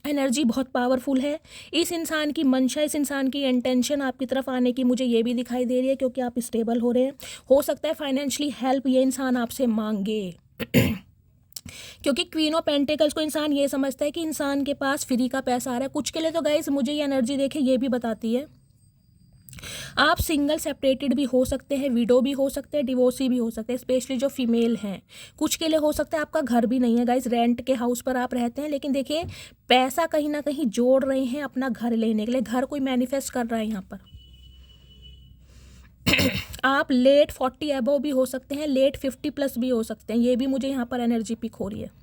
Speaker 1: एनर्जी बहुत पावरफुल है, इस इंसान की मंशा, इस इंसान की इंटेंशन आपकी तरफ आने की मुझे ये भी दिखाई दे रही है, क्योंकि आप स्टेबल हो रहे हैं। हो सकता है फाइनेंशियली हेल्प ये इंसान आपसे मांगे क्योंकि क्वीन ऑफ पेंटिकल्स को इंसान ये समझता है कि इंसान के पास फ्री का पैसा आ रहा है। कुछ के लिए तो गाइस मुझे ये एनर्जी देखे ये भी बताती है आप सिंगल सेपरेटेड भी हो सकते हैं, विडो भी हो सकते हैं, डिवोर्सी भी हो सकते हैं, स्पेशली जो फीमेल हैं। कुछ के लिए हो सकता है आपका घर भी नहीं है गाइस, रेंट के हाउस पर आप रहते हैं, लेकिन देखिए पैसा कहीं ना कहीं जोड़ रहे हैं अपना घर लेने के लिए, घर कोई मैनिफेस्ट कर रहा है यहाँ पर आप लेट 40 एबव भी हो सकते हैं, लेट 50 प्लस भी हो सकते हैं, ये भी मुझे यहाँ पर एनर्जी पिक हो रही है।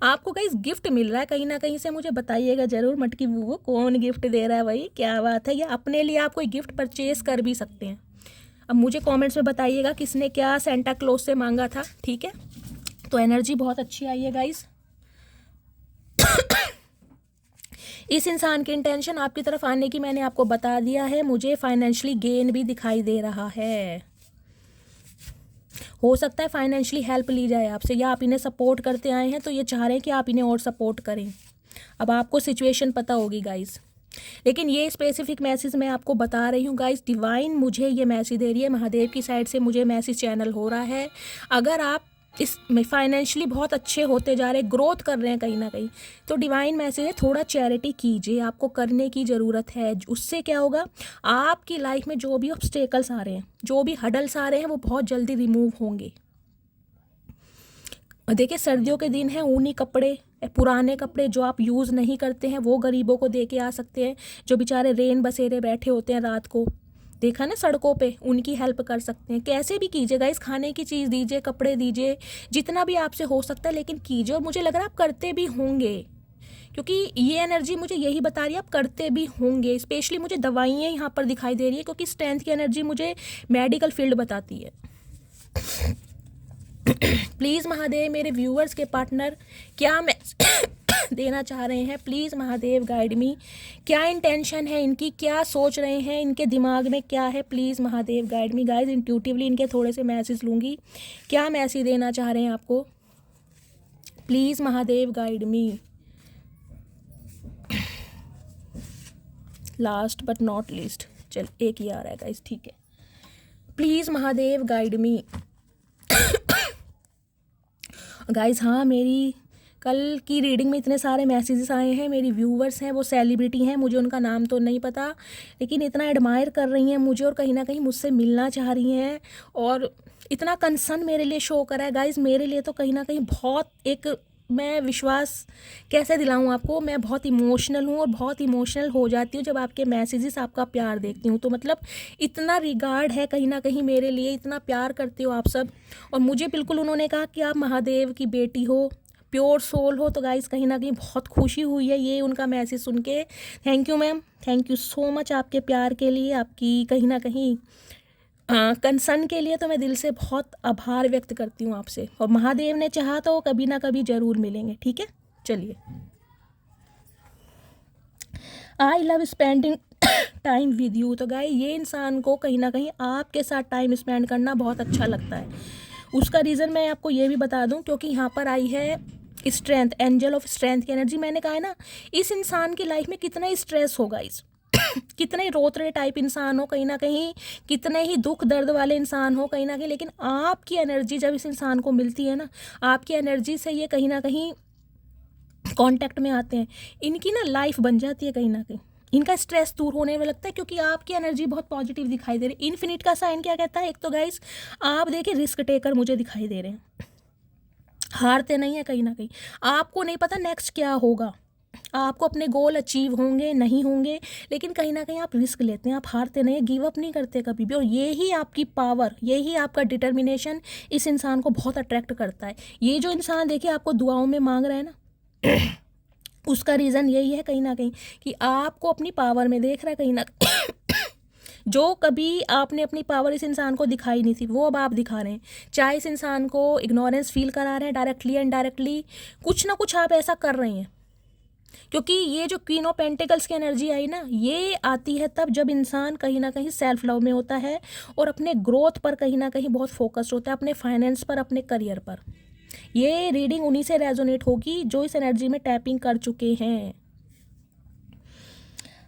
Speaker 1: आपको गाइस गिफ्ट मिल रहा है कहीं ना कहीं से, मुझे बताइएगा जरूर मटकी वो कौन गिफ्ट दे रहा है भाई, क्या बात है। या अपने लिए आप कोई गिफ्ट परचेज कर भी सकते हैं, अब मुझे कमेंट्स में बताइएगा किसने क्या सेंटा क्लॉज से मांगा था, ठीक है। तो एनर्जी बहुत अच्छी आई है गाइस। इस इंसान की इंटेंशन आपकी तरफ आने की मैंने आपको बता दिया है। मुझे फाइनेंशियली गेन भी दिखाई दे रहा है। हो सकता है फाइनेंशियली हेल्प ली जाए आपसे, या आप इन्हें सपोर्ट करते आए हैं तो ये चाह रहे हैं कि आप इन्हें और सपोर्ट करें। अब आपको सिचुएशन पता होगी गाइस, लेकिन ये स्पेसिफिक मैसेज मैं आपको बता रही हूँ गाइस। डिवाइन मुझे ये मैसेज दे रही है, महादेव की साइड से मुझे मैसेज चैनल हो रहा है। अगर आप इस फाइनेंशियली बहुत अच्छे होते जा रहे, ग्रोथ कर रहे हैं कहीं ना कहीं, तो डिवाइन मैसेज है थोड़ा चैरिटी कीजिए, आपको करने की ज़रूरत है। उससे क्या होगा, आपकी लाइफ में जो भी ऑब्स्टेकल्स आ रहे हैं, जो भी हडल्स आ रहे हैं, वो बहुत जल्दी रिमूव होंगे। देखिए सर्दियों के दिन हैं, ऊनी कपड़े, पुराने कपड़े जो आप यूज़ नहीं करते हैं वो गरीबों को दे के आ सकते हैं। जो बेचारे रेन बसेरे बैठे होते हैं रात को, देखा ना सड़कों पे, उनकी हेल्प कर सकते हैं। कैसे भी कीजिएगा, इस खाने की चीज़ दीजिए, कपड़े दीजिए, जितना भी आपसे हो सकता है, लेकिन कीजिए। और मुझे लग रहा है आप करते भी होंगे, क्योंकि ये एनर्जी मुझे यही बता रही है आप करते भी होंगे। स्पेशली मुझे दवाइयाँ यहाँ पर दिखाई दे रही है, क्योंकि स्ट्रेंथ की एनर्जी मुझे मेडिकल फील्ड बताती है। प्लीज़ महादेव मेरे व्यूअर्स के पार्टनर क्या मैं देना चाह रहे हैं, प्लीज़ महादेव गाइड मी। क्या इंटेंशन है इनकी, क्या सोच रहे हैं, इनके दिमाग में क्या है, please Mahadev guide me. Guys intuitively इनके थोड़े से मैसेज लूँगी, क्या मैसेज देना चाह रहे हैं आपको, please Mahadev guide me. Last but not least, चल एक ही आ रहा है गाइज, ठीक है। Please Mahadev guide me. Guys हाँ, मेरी कल की रीडिंग में इतने सारे मैसेजेस आए हैं, मेरी व्यूवर्स हैं, वो सेलिब्रिटी हैं, मुझे उनका नाम तो नहीं पता, लेकिन इतना एडमायर कर रही हैं मुझे और कहीं ना कहीं मुझसे मिलना चाह रही हैं और इतना कंसर्न मेरे लिए शो करा है गाइज। मेरे लिए तो कहीं ना कहीं बहुत एक, मैं विश्वास कैसे दिलाऊं आपको, मैं बहुत इमोशनल हूँ और बहुत इमोशनल हो जाती हूँ जब आपके मैसेजेस, आपका प्यार देखती हूँ। तो मतलब इतना रिगार्ड है कहीं ना कहीं मेरे लिए, इतना प्यार करते हो आप सब। और मुझे बिल्कुल उन्होंने कहा कि आप महादेव की बेटी हो, प्योर सोल हो। तो गाइस कहीं ना कहीं बहुत खुशी हुई है ये उनका मैसेज सुन के। Thank you ma'am, thank you so much आपके प्यार के लिए, आपकी कहीं ना कहीं कंसर्न के लिए। तो मैं दिल से बहुत आभार व्यक्त करती हूँ आपसे, और महादेव ने चाहा तो कभी ना कभी ज़रूर मिलेंगे, ठीक है। चलिए, I love spending time with you. तो गाइस ये इंसान को कहीं ना कहीं आपके साथ टाइम स्पेंड करना बहुत अच्छा लगता है। उसका रीज़न मैं आपको ये भी बता दूं, क्योंकि यहाँ पर आई है स्ट्रेंथ, एंजल ऑफ स्ट्रेंथ की एनर्जी। मैंने कहा है ना, इस इंसान की लाइफ में कितना ही स्ट्रेस होगा, इस कितने रोतरे टाइप इंसान हो कहीं ना कहीं, कितने ही दुख दर्द वाले इंसान हो कहीं ना कहीं, लेकिन आपकी एनर्जी जब इस इंसान को मिलती है ना, आपकी एनर्जी से ये कहीं ना कहीं कांटेक्ट में आते हैं, इनकी ना लाइफ बन जाती है कहीं ना कहीं, इनका स्ट्रेस दूर होने में लगता है, क्योंकि आपकी एनर्जी बहुत पॉजिटिव दिखाई दे रही है। इन्फिनिट का साइन क्या कहता है, एक तो गाइस आप देखिए रिस्क टेकर मुझे दिखाई दे रहे हैं, हारते नहीं है कहीं ना कहीं। आपको नहीं पता नेक्स्ट क्या होगा, आपको अपने गोल अचीव होंगे नहीं होंगे, लेकिन कहीं ना कहीं आप रिस्क लेते हैं, आप हारते नहीं, गिव अप नहीं करते कभी भी। और यही आपकी पावर, यही आपका डिटर्मिनेशन इस इंसान को बहुत अट्रैक्ट करता है। ये जो इंसान देखिए आपको दुआओं में मांग रहा है ना, उसका रीज़न यही है कहीं ना कहीं कि आपको अपनी पावर में देख रहा है कहीं ना जो कभी आपने अपनी पावर इस इंसान को दिखाई नहीं थी, वो अब आप दिखा रहे हैं। चाहे इस इंसान को इग्नोरेंस फील करा रहे हैं, डायरेक्टली इनडायरेक्टली कुछ ना कुछ आप ऐसा कर रहे हैं। क्योंकि ये जो क्वीन ऑफ पेंटिकल्स की एनर्जी आई ना, ये आती है तब जब इंसान कहीं ना कहीं सेल्फ लव में होता है और अपने ग्रोथ पर कहीं ना कहीं बहुत फोकस्ड होता है, अपने फाइनेंस पर, अपने करियर पर। ये रीडिंग उन्हीं से रेजोनेट होगी जो इस एनर्जी में टैपिंग कर चुके हैं।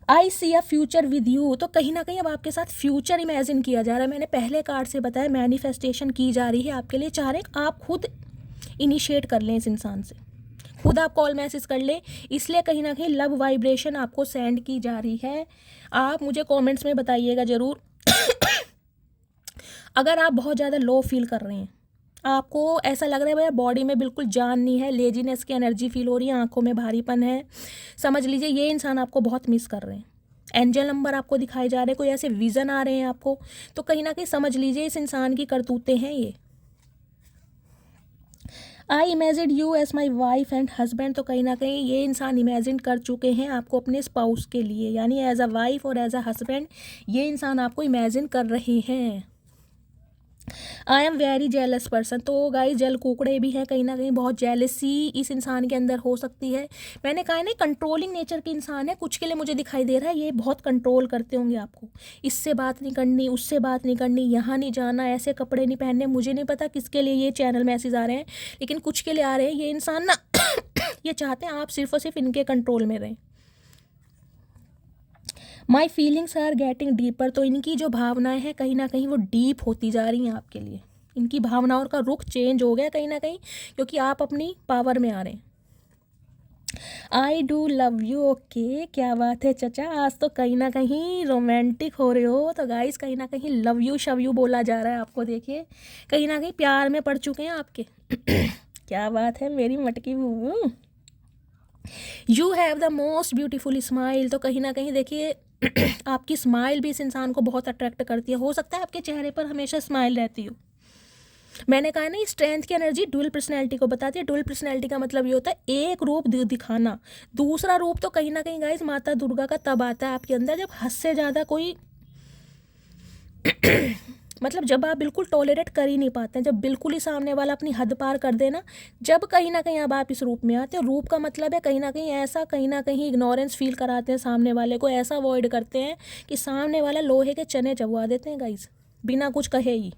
Speaker 1: आई सी अ फ्यूचर विद यू। तो कहीं ना कहीं अब आपके साथ फ्यूचर इमेजिन किया जा रहा है। मैंने पहले कार्ड से बताया मैनिफेस्टेशन की जा रही है आपके लिए। चाह रहे हैं आप खुद इनिशिएट कर लें इस इंसान से, खुद आप कॉल मैसेज कर लें, इसलिए कहीं ना कहीं लव वाइब्रेशन आपको सेंड की जा रही है। आप मुझे कमेंट्स में बताइएगा ज़रूर अगर आप बहुत ज़्यादा लो फील कर रहे हैं, आपको ऐसा लग रहा है भैया बॉडी में बिल्कुल जान नहीं है, लेजीनेस की एनर्जी फील हो रही है, आंखों में भारीपन है, समझ लीजिए ये इंसान आपको बहुत मिस कर रहे हैं। एंजल नंबर आपको दिखाए जा रहे हैं, कोई ऐसे विज़न आ रहे हैं आपको, तो कहीं ना कहीं समझ लीजिए इस इंसान की करतूतें हैं ये। I imagine you as my wife and husband. तो कहीं ना कहीं ये इंसान इमेजिन कर चुके हैं आपको अपने स्पाउस के लिए, यानी एज अ वाइफ और एज अ हस्बैंड ये इंसान आपको इमेजिन कर रहे हैं। I am very jealous person. तो गाइस जल कुकड़े भी हैं, कहीं ना कहीं बहुत जेलसी इस इंसान के अंदर हो सकती है। मैंने कहा नहीं, कंट्रोलिंग नेचर के इंसान है, कुछ के लिए मुझे दिखाई दे रहा है ये बहुत कंट्रोल करते होंगे आपको। इससे बात नहीं करनी, उससे बात नहीं करनी, यहाँ नहीं जाना, ऐसे कपड़े नहीं पहनने। मुझे नहीं पता किसके लिए ये चैनल मैसेज आ रहे हैं, लेकिन कुछ के लिए आ रहे हैं। ये इंसान ना ये चाहते हैं आप सिर्फ और सिर्फ इनके कंट्रोल में रहें। My feelings are getting deeper. तो इनकी जो भावनाएं हैं कहीं ना कहीं वो डीप होती जा रही हैं आपके लिए। इनकी भावनाओं का रुख चेंज हो गया कहीं ना कहीं, क्योंकि आप अपनी पावर में आ रहे हैं। I do love you. Okay, क्या बात है चचा, आज तो कहीं ना कहीं रोमांटिक हो रहे हो। तो गाइस कहीं ना कहीं लव यू शव यू बोला जा रहा है आपको। देखिए कहीं ना कहीं प्यार में पड़ चुके हैं आपके। क्या बात है मेरी मटकी बूबू। You have the most beautiful smile. तो कहीं ना कहीं देखिए आपकी स्माइल भी इस इंसान को बहुत अट्रैक्ट करती है। हो सकता है आपके चेहरे पर हमेशा स्माइल रहती हो। मैंने कहा ना, स्ट्रेंथ की एनर्जी डुअल पर्सनैलिटी को बताती है। डुअल पर्सनैलिटी का मतलब ये होता है एक रूप दिखाना, दूसरा रूप तो कहीं ना कहीं गाइस माता दुर्गा का तब आता है आपके अंदर जब हद से ज़्यादा कोई मतलब जब आप बिल्कुल टॉलरेट कर ही नहीं पाते हैं, जब बिल्कुल ही सामने वाला अपनी हद पार कर देना, जब कहीं ना कहीं अब आप इस रूप में आते हो। रूप का मतलब है कहीं ना कहीं इग्नोरेंस फील कराते हैं सामने वाले को, ऐसा अवॉइड करते हैं कि सामने वाला लोहे के चने चबवा देते हैं गाइस, बिना कुछ कहे ही।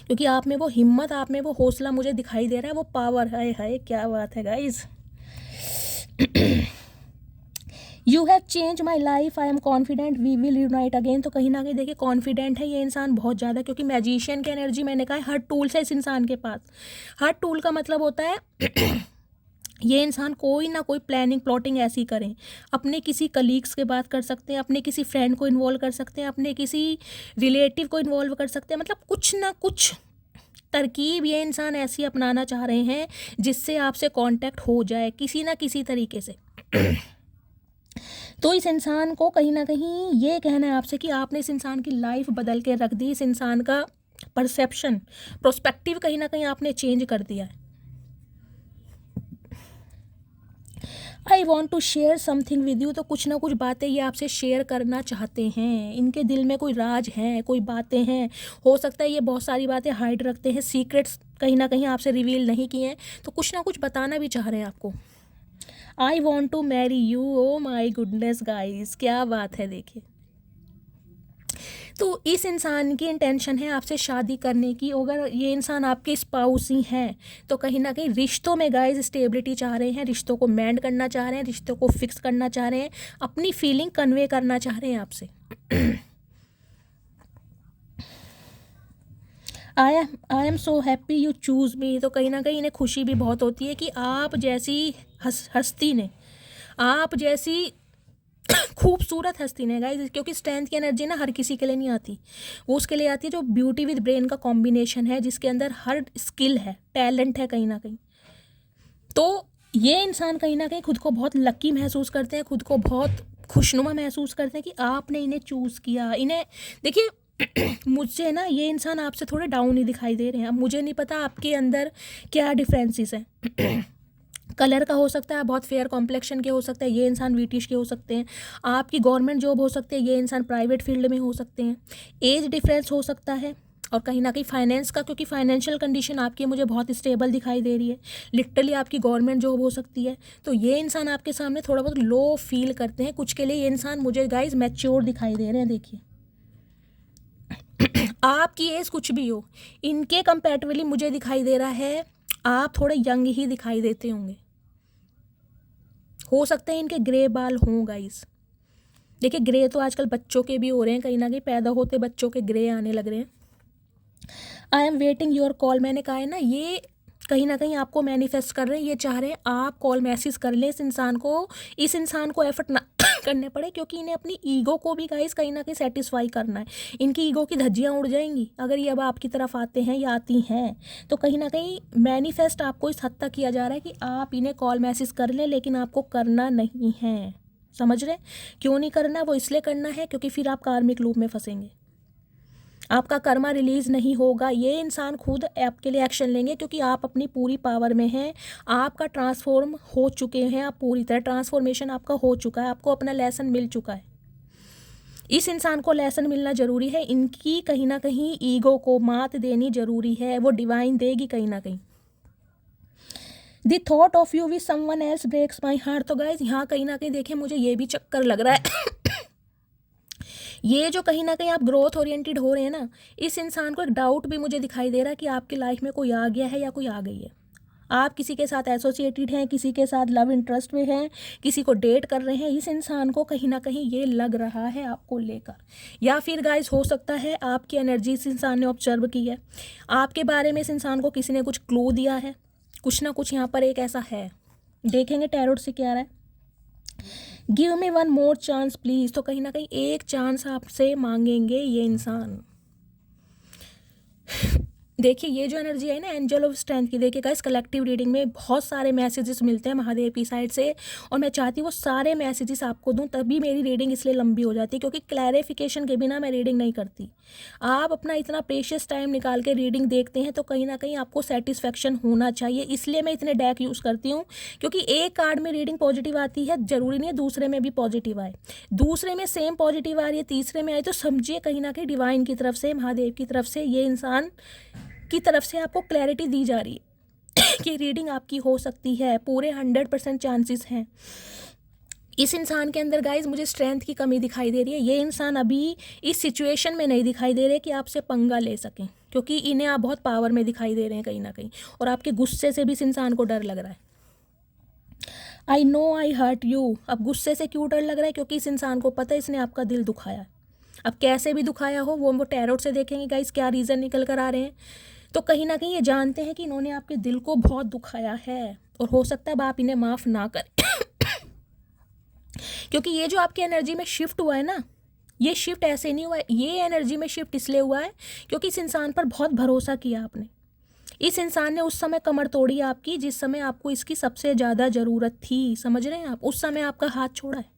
Speaker 1: क्योंकि आप में वो हिम्मत, आप में वो हौसला मुझे दिखाई दे रहा है, वो पावर है। हाय क्या बात है guys. You have change my life, I am confident we will unite again. तो कहीं ना कहीं देखिए कॉन्फिडेंट है ये इंसान बहुत ज़्यादा, क्योंकि मैजिशियन की एनर्जी मैंने कहा है हर टूल है इस इंसान के पास। हर टूल का मतलब होता है ये इंसान कोई ना कोई प्लानिंग प्लॉटिंग ऐसी करें। अपने किसी कलीग्स के बात कर सकते हैं, अपने किसी फ्रेंड को इन्वॉल्व कर सकते हैं, अपने किसी रिलेटिव को इन्वॉल्व कर सकते हैं। मतलब कुछ ना कुछ तरकीब ये इंसान ऐसी अपनाना चाह रहे हैं जिससे आपसे कांटेक्ट हो जाए किसी ना किसी तरीके से। तो इस इंसान को कहीं ना कहीं ये कहना है आपसे कि आपने इस इंसान की लाइफ बदल के रख दी। इस इंसान का परसेप्शन, प्रोस्पेक्टिव कहीं ना कहीं आपने चेंज कर दिया है। I want to share something with you. तो कुछ ना कुछ बातें ये आपसे शेयर करना चाहते हैं। इनके दिल में कोई राज है, कोई बातें हैं। हो सकता है ये बहुत सारी बातें हाइड रखते हैं, सीक्रेट्स कहीं ना कहीं आपसे रिवील नहीं किए हैं, तो कुछ ना कुछ बताना भी चाह रहे हैं आपको। I want to marry you. Oh my goodness guys, क्या बात है। देखिए तो इस इंसान की इंटेंशन है आपसे शादी करने की। अगर ये इंसान आपके स्पाउस ही हैं तो कहीं ना कहीं रिश्तों में गाइज स्टेबिलिटी चाह रहे हैं, रिश्तों को मेंड करना चाह रहे हैं, रिश्तों को फिक्स करना चाह रहे हैं, अपनी फीलिंग कन्वे करना चाह रहे हैं आपसे। I am so happy you choose me. तो कहीं ना कहीं इन्हें खुशी भी बहुत होती है कि आप जैसी हस्ती ने, आप जैसी खूबसूरत हस्ती ने गाइस, क्योंकि स्ट्रेंथ की एनर्जी ना हर किसी के लिए नहीं आती। वो उसके लिए आती है जो ब्यूटी विद ब्रेन का कॉम्बिनेशन है, जिसके अंदर हर स्किल है, टैलेंट है कहीं ना कहीं। तो ये इंसान कहीं ना कहीं खुद को बहुत लकी महसूस करते हैं, खुद को बहुत खुशनुमा महसूस करते हैं कि आपने इन्हें चूज़ किया। इन्हें देखिए मुझसे ना ये इंसान आपसे थोड़े डाउन ही दिखाई दे रहे हैं। अब मुझे नहीं पता आपके अंदर क्या डिफरेंसेस हैं। कलर का हो सकता है, बहुत फेयर कॉम्प्लेक्शन के हो सकता है, ये इंसान ब्रिटिश के हो सकते हैं। आपकी गवर्नमेंट जॉब हो सकती है, ये इंसान प्राइवेट फील्ड में हो सकते हैं। एज डिफरेंस हो सकता है, और कहीं ना कहीं फाइनेंस का, क्योंकि फाइनेंशियल कंडीशन आपकी मुझे बहुत स्टेबल दिखाई दे रही है। लिटरली आपकी गवर्नमेंट जॉब हो सकती है। तो ये इंसान आपके सामने थोड़ा बहुत लो फील करते हैं। कुछ के लिए ये इंसान मुझे गाइज मैच्योर दिखाई दे रहे हैं। देखिए आपकी एज कुछ भी हो, इनके कंपैरेटिवली मुझे दिखाई दे रहा है आप थोड़े यंग ही दिखाई देते होंगे। हो सकते हैं इनके ग्रे बाल हों गाइस। देखिए ग्रे तो आजकल बच्चों के भी हो रहे हैं, कहीं ना कहीं पैदा होते बच्चों के ग्रे आने लग रहे हैं। I am waiting your call. मैंने कहा है ना, ये कहीं ना कहीं आपको मैनिफेस्ट कर रहे हैं। ये चाह रहे हैं आप कॉल मैसेज कर लें इस इंसान को एफर्ट ना करने पड़े, क्योंकि इन्हें अपनी ईगो को भी गाइस कहीं ना कहीं सेटिस्फाई करना है। इनकी ईगो की धज्जियाँ उड़ जाएंगी अगर ये अब आपकी तरफ आते हैं या आती हैं। तो कहीं ना कहीं मैनिफेस्ट आपको इस हद तक किया जा रहा है कि आप इन्हें कॉल मैसेज कर लें, लेकिन आपको करना नहीं है। समझ रहे? क्यों नहीं करना? वो इसलिए करना है क्योंकि फिर आप कार्मिक लूप में फंसेंगे, आपका कर्मा रिलीज नहीं होगा। ये इंसान खुद आपके लिए एक्शन लेंगे, क्योंकि आप अपनी पूरी पावर में हैं। आपका ट्रांसफॉर्म हो चुके हैं, आप पूरी तरह ट्रांसफॉर्मेशन आपका हो चुका है, आपको अपना लेसन मिल चुका है। इस इंसान को लेसन मिलना ज़रूरी है, इनकी कहीं ना कहीं ईगो को मात देनी ज़रूरी है, वो डिवाइन देगी कहीं ना कहीं। The thought of you with someone else breaks my heart. तो गाइज यहाँ कहीं ना कहीं देखिए मुझे ये भी चक्कर लग रहा है ये जो कहीं ना कहीं आप ग्रोथ ओरिएंटेड हो रहे हैं ना, इस इंसान को एक डाउट भी मुझे दिखाई दे रहा है कि आपकी लाइफ में कोई आ गया है या कोई आ गई है। आप किसी के साथ एसोसिएटेड हैं, किसी के साथ लव इंटरेस्ट में हैं, किसी को डेट कर रहे हैं, इस इंसान को कहीं ना कहीं ये लग रहा है आपको लेकर। या फिर गाइस हो सकता है आपकी एनर्जी इस इंसान ने ऑब्जर्व की है, आपके बारे में इस इंसान को किसी ने कुछ क्लू दिया है, कुछ ना कुछ यहाँ पर एक ऐसा है। देखेंगे टैरोट से क्या आ रहा है। Give me one more chance please. तो कहीं ना कहीं एक चांस आपसे मांगेंगे ये इंसान। देखिए ये जो एनर्जी है ना एंजल ऑफ स्ट्रेंथ की, देखिए गाइस कलेक्टिव रीडिंग में बहुत सारे मैसेजेस मिलते हैं महादेव की साइड से, और मैं चाहती हूँ वो सारे मैसेजेस आपको दूँ, तभी मेरी रीडिंग इसलिए लंबी हो जाती है, क्योंकि क्लैरिफिकेशन के बिना मैं रीडिंग नहीं करती। आप अपना इतना प्रेशियस टाइम निकाल के रीडिंग देखते हैं तो कहीं ना कहीं आपको सेटिस्फेक्शन होना चाहिए, इसलिए मैं इतने डेक यूज़ करती हूँ। क्योंकि एक कार्ड में रीडिंग पॉजिटिव आती है, ज़रूरी नहीं है दूसरे में भी पॉजिटिव आए, दूसरे में सेम पॉजिटिव आ रही है, तीसरे में आए तो समझिए कहीं ना कहीं डिवाइन की तरफ से, महादेव की तरफ से, ये इंसान की तरफ से आपको क्लैरिटी दी जा रही है कि रीडिंग आपकी हो सकती है। पूरे 100% चांसेस हैं। इस इंसान के अंदर गाइज मुझे स्ट्रेंथ की कमी दिखाई दे रही है। ये इंसान अभी इस सिचुएशन में नहीं दिखाई दे रहे कि आपसे पंगा ले सकें, क्योंकि इन्हें आप बहुत पावर में दिखाई दे रहे हैं कहीं ना कहीं, और आपके गुस्से से भी इस इंसान को डर लग रहा है। I know I hurt you. अब गुस्से से क्यों डर लग रहा है? क्योंकि इस इंसान को पता है इसने आपका दिल दुखाया है। अब कैसे भी दुखाया हो वो टैरोट से देखेंगे गाइज क्या रीज़न निकल कर आ रहे हैं। तो कहीं ना कहीं ये जानते हैं कि इन्होंने आपके दिल को बहुत दुखाया है, और हो सकता है अब आप इन्हें माफ़ ना करें क्योंकि ये जो आपकी एनर्जी में शिफ्ट हुआ है ना, ये शिफ्ट ऐसे नहीं हुआ है, ये एनर्जी में शिफ्ट इसलिए हुआ है क्योंकि इस इंसान पर बहुत भरोसा किया आपने। इस इंसान ने उस समय कमर तोड़ी आपकी, जिस समय आपको इसकी सबसे ज़्यादा ज़रूरत थी, समझ रहे हैं आप, उस समय आपका हाथ छोड़ा है।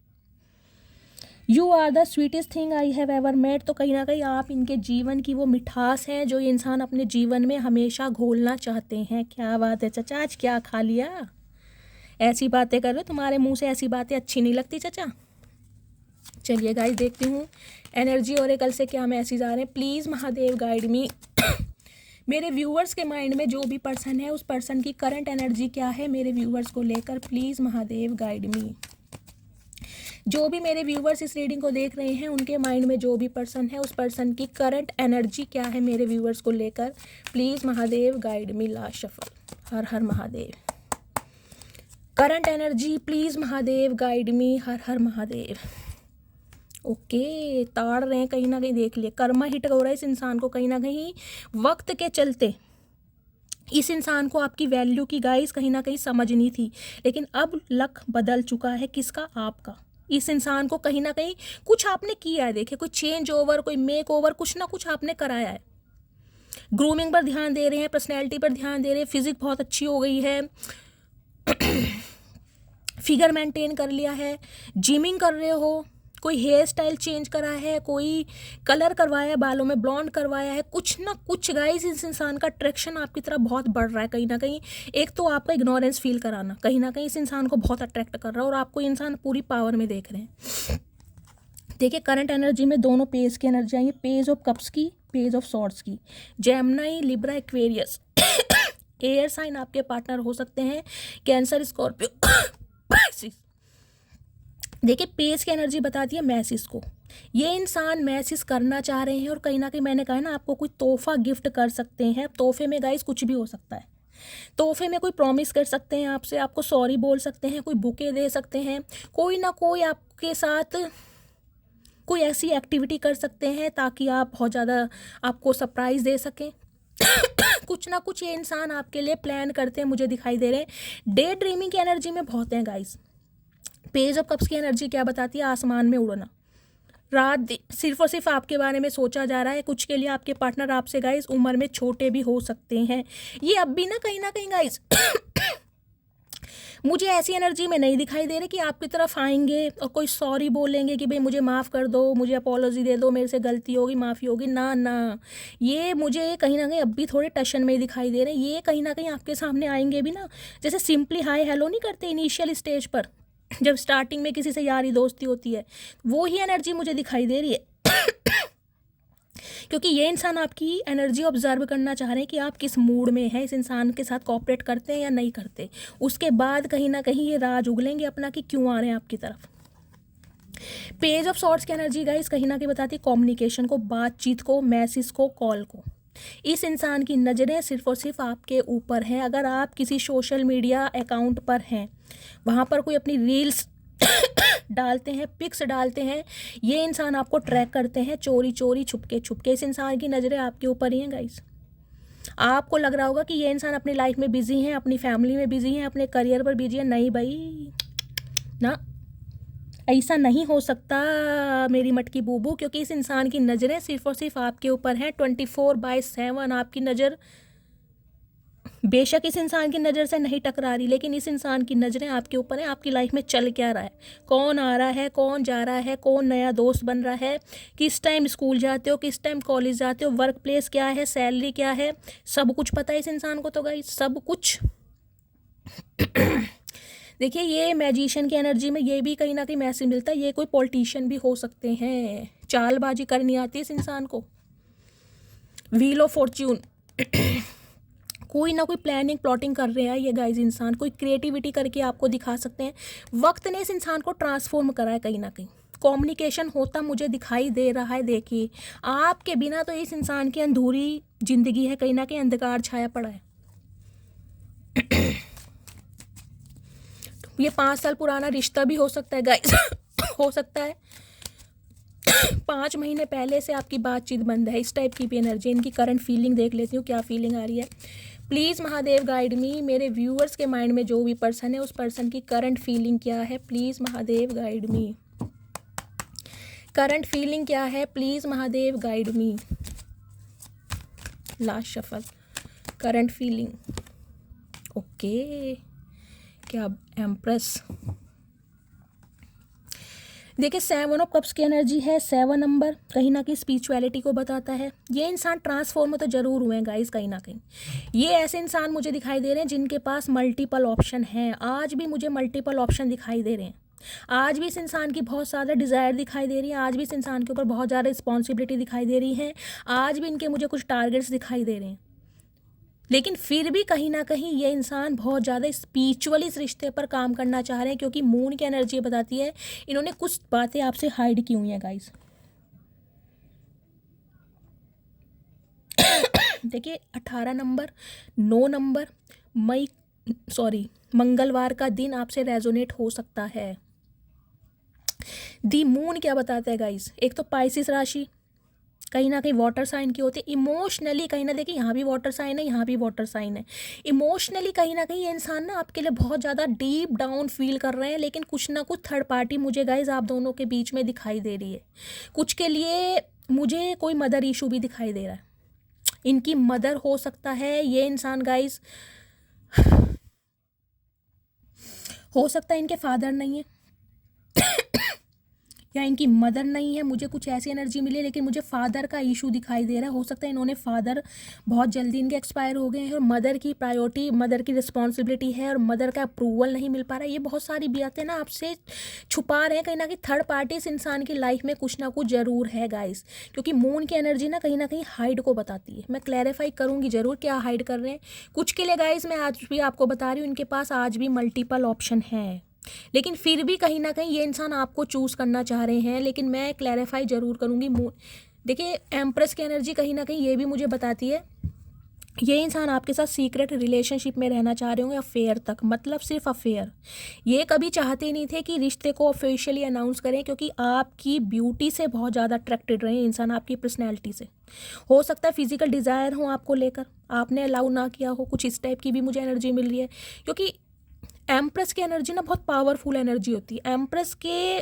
Speaker 1: You are the sweetest thing I have ever met. तो कहीं ना कहीं आप इनके जीवन की वो मिठास है जो ये इंसान अपने जीवन में हमेशा घोलना चाहते हैं। क्या बात है चचा, आज क्या खा लिया? ऐसी बातें कर रहे हो, तुम्हारे मुंह से ऐसी बातें अच्छी नहीं लगती चचा। चलिए गाइस देखती हूँ एनर्जी ओरेकल से क्या मैसेज आ रहे हैं। प्लीज़ महादेव गाइड मी मेरे व्यूअर्स के माइंड में जो भी पर्सन है उस पर्सन की करंट एनर्जी क्या है मेरे व्यूअर्स को लेकर। प्लीज़ महादेव गाइड मी। जो भी मेरे व्यूवर्स इस रीडिंग को देख रहे हैं उनके माइंड में जो भी पर्सन है उस पर्सन की करंट एनर्जी क्या है मेरे व्यूवर्स को लेकर। Please Mahadev guide me. Last shuffle. Her Har Mahadev. Current energy please Mahadev guide me. Har Har Mahadev. Okay ताड़ रहे हैं कहीं ना कहीं, देख लिए कर्मा हिट हो रहा है इस इंसान को कहीं ना कहीं। वक्त के चलते इस इंसान को आपकी वैल्यू की गाइस कहीं ना कहीं समझनी थी, लेकिन अब लक बदल चुका है। किसका? आपका। इस इंसान को कहीं ना कहीं कुछ आपने किया है, देखिए कोई चेंज ओवर, कोई मेक ओवर, कुछ ना कुछ आपने कराया है। ग्रूमिंग पर ध्यान दे रहे हैं, पर्सनैलिटी पर ध्यान दे रहे हैं, फिजिक बहुत अच्छी हो गई है फिगर मेंटेन कर लिया है, जिमिंग कर रहे हो, कोई हेयर स्टाइल चेंज करा है, कोई कलर करवाया है, बालों में ब्लॉन्ड करवाया है, कुछ ना कुछ गाइस इस इंसान का अट्रैक्शन आपकी तरफ बहुत बढ़ रहा है कहीं ना कहीं। एक तो आपका इग्नोरेंस फील कराना कहीं ना कहीं इस इंसान को बहुत अट्रैक्ट कर रहा है, और आपको इंसान पूरी पावर में देख रहे हैं। देखिए करंट एनर्जी में दोनों पेज की एनर्जी आई है, पेज ऑफ कप्स की, पेज ऑफ सॉर्ड्स की। Gemini, Libra, Aquarius air sign आपके पार्टनर हो सकते हैं, कैंसर, स्कॉर्पियो। देखिए पेज की एनर्जी बताती है मैसेज को। ये इंसान मैसेज करना चाह रहे हैं, और कहीं ना कहीं मैंने कहा ना आपको कोई तोहफा गिफ्ट कर सकते हैं। तोहफे में गाइस कुछ भी हो सकता है। तोहफे में कोई प्रॉमिस कर सकते हैं आपसे, आपको सॉरी बोल सकते हैं, कोई बुके दे सकते हैं, कोई ना कोई आपके साथ कोई ऐसी एक्टिविटी कर सकते हैं ताकि आप बहुत ज़्यादा आपको सरप्राइज़ दे सकें कुछ ना कुछ ये इंसान आपके लिए प्लान करते हैं, मुझे दिखाई दे रहे हैं। डे ड्रीमिंग की एनर्जी में बहुत हैं गाइस। पेज ऑफ कप्स की एनर्जी क्या बताती है? आसमान में उड़ना, रात सिर्फ और सिर्फ आपके बारे में सोचा जा रहा है। कुछ के लिए आपके पार्टनर आपसे गाइस उम्र में छोटे भी हो सकते हैं। ये अब भी ना कहीं गाइस मुझे ऐसी एनर्जी में नहीं दिखाई दे रहे कि आपकी तरफ आएंगे और कोई सॉरी बोलेंगे कि भाई मुझे माफ़ कर दो, मुझे अपॉलॉजी दे दो, मेरे से गलती होगी, माफ़ी होगी। ना ना, ये मुझे कहीं ना कहीं अब भी थोड़े टशन में ही दिखाई दे रहे हैं। ये कहीं ना कहीं आपके सामने आएंगे भी ना, जैसे सिंपली हाय हेलो नहीं करते इनिशियल स्टेज पर, जब स्टार्टिंग में किसी से यारी दोस्ती होती है, वो ही एनर्जी मुझे दिखाई दे रही है। क्योंकि ये इंसान आपकी एनर्जी ऑब्जर्व करना चाह रहे हैं कि आप किस मूड में हैं, इस इंसान के साथ कोऑपरेट करते हैं या नहीं करते। उसके बाद कहीं ना कहीं ये राज उगलेंगे अपना कि क्यों आ रहे हैं आपकी तरफ। पेज ऑफ सॉर्ट्स की एनर्जी गाइस कहीं ना कहीं बताती है कम्युनिकेशन को, बातचीत को, मैसेज को, कॉल को। इस इंसान की नज़रें सिर्फ और सिर्फ आपके ऊपर हैं। अगर आप किसी सोशल मीडिया अकाउंट पर हैं, वहाँ पर कोई अपनी रील्स डालते हैं, पिक्स डालते हैं, ये इंसान आपको ट्रैक करते हैं चोरी चोरी, छुपके छुपके। इस इंसान की नज़रें आपके ऊपर ही हैं गाइस। आपको लग रहा होगा कि ये इंसान अपनी लाइफ में बिजी हैं, अपनी फैमिली में बिजी हैं, अपने करियर पर बिजी है। नहीं भाई ना, ऐसा नहीं हो सकता मेरी मटकी बूबू, क्योंकि इस इंसान की नज़रें सिर्फ और सिर्फ आपके ऊपर हैं। 24/7 आपकी नज़र बेशक इस इंसान की नज़र से नहीं टकरा रही, लेकिन इस इंसान की नज़रें आपके ऊपर हैं। आपकी लाइफ में चल क्या रहा है, कौन आ रहा है, कौन जा रहा है, कौन नया दोस्त बन रहा है, किस टाइम स्कूल जाते हो, किस टाइम कॉलेज जाते हो, वर्क प्लेस क्या है, सैलरी क्या है, सब कुछ पता है इस इंसान को। तो गाइस सब कुछ देखिए, ये मैजिशियन की एनर्जी में ये भी कहीं ना कहीं मैसेज मिलता है, ये कोई पॉलिटिशियन भी हो सकते हैं। चालबाजी करनी आती है इस इंसान को। व्हील ऑफ फॉर्च्यून कोई ना कोई प्लानिंग प्लॉटिंग कर रहे हैं ये गाइस इंसान, कोई क्रिएटिविटी करके आपको दिखा सकते हैं। वक्त ने इस इंसान को ट्रांसफॉर्म करा है कहीं ना कहीं। कम्युनिकेशन होता मुझे दिखाई दे रहा है। देखिए, आपके बिना तो इस इंसान की अधूरी जिंदगी है, कहीं ना कहीं अंधकार छाया पड़ा है। ये 5 साल पुराना रिश्ता भी हो सकता है गाइस। हो सकता है 5 महीने पहले से आपकी बातचीत बंद है। इस टाइप की भी एनर्जी। इनकी करंट फीलिंग देख लेती हूँ, क्या फीलिंग आ रही है। प्लीज़ महादेव गाइड मी। मेरे व्यूअर्स के माइंड में जो भी पर्सन है, उस पर्सन की करंट फीलिंग क्या है, please Mahadev guide me. Current feeling क्या है, please Mahadev guide me. Last shuffle, current feeling. Okay, क्या एम्प्रेस। देखिए, 7 ऑफ कप्स की एनर्जी है। 7 नंबर कहीं ना कहीं स्पिरिचुअलिटी को बताता है। ये इंसान ट्रांसफॉर्म तो जरूर हुए हैं गाइस कहीं ना कहीं। ये ऐसे इंसान मुझे दिखाई दे रहे हैं जिनके पास मल्टीपल ऑप्शन हैं। आज भी मुझे मल्टीपल ऑप्शन दिखाई दे रहे हैं। आज भी इस इंसान की बहुत ज़्यादा डिज़ायर दिखाई दे रही है। आज भी इस इंसान के ऊपर बहुत ज़्यादा रिस्पॉन्सिबिलिटी दिखाई दे रही है। आज भी इनके मुझे कुछ टारगेट्स दिखाई दे रहे हैं। लेकिन फिर भी कहीं ना कहीं ये इंसान बहुत ज़्यादा स्पिरिचुअल इस रिश्ते पर काम करना चाह रहे हैं, क्योंकि मून की एनर्जी बताती है इन्होंने कुछ बातें आपसे हाइड की हुई हैं गाइस। देखिए, 18 नंबर, 9 नंबर, मंगलवार का दिन आपसे रेजोनेट हो सकता है। दी मून क्या बताता है गाइस, एक तो पाइसिस राशि कहीं ना कहीं वाटर साइन की होती है। इमोशनली कहीं ना, देखिए यहाँ भी वाटर साइन है, यहाँ भी वाटर साइन है। इमोशनली कहीं ना कहीं ये इंसान ना आपके लिए बहुत ज़्यादा डीप डाउन फील कर रहे हैं, लेकिन कुछ ना कुछ थर्ड पार्टी मुझे गाइज आप दोनों के बीच में दिखाई दे रही है। कुछ के लिए मुझे कोई मदर इशू भी दिखाई दे रहा है। इनकी मदर हो सकता है ये इंसान गाइज, हो सकता है इनके फादर नहीं है या इनकी मदर नहीं है। मुझे कुछ ऐसी एनर्जी मिली है, लेकिन मुझे फादर का इशू दिखाई दे रहा है। हो सकता है इन्होंने फादर बहुत जल्दी इनके एक्सपायर हो गए हैं, और मदर की प्रायोरिटी, मदर की रिस्पॉन्सिबिलिटी है, और मदर का अप्रूवल नहीं मिल पा रहा है। ये बहुत सारी बातें ना आपसे छुपा रहे हैं कहीं ना कहीं। थर्ड पार्टी इस इंसान की लाइफ में कुछ ना कुछ जरूर है गाइस, क्योंकि मून की एनर्जी ना कहीं हाइड को बताती है। मैं क्लैरिफाई करूँगी जरूर क्या हाइड कर रहे हैं। कुछ के लिए गाइस मैं आज भी आपको बता रही हूँ, इनके पास आज भी मल्टीपल ऑप्शन है, लेकिन फिर भी कहीं ना कहीं ये इंसान आपको चूज़ करना चाह रहे हैं। लेकिन मैं क्लैरिफाई जरूर करूँगी। देखिए, एम्प्रेस की एनर्जी कहीं ना कहीं ये भी मुझे बताती है ये इंसान आपके साथ सीक्रेट रिलेशनशिप में रहना चाह रहे होंगे, अफेयर तक, मतलब सिर्फ अफेयर। ये कभी चाहते नहीं थे कि रिश्ते को ऑफिशियली अनाउंस करें, क्योंकि आपकी ब्यूटी से बहुत ज़्यादा अट्रैक्टेड रहे इंसान, आपकी पर्सनैलिटी से। हो सकता है फिजिकल डिज़ायर हो आपको लेकर, आपने अलाउ ना किया हो, कुछ इस टाइप की भी मुझे एनर्जी मिल रही है। क्योंकि एम्प्रेस की एनर्जी ना बहुत पावरफुल एनर्जी होती है। एम्प्रेस के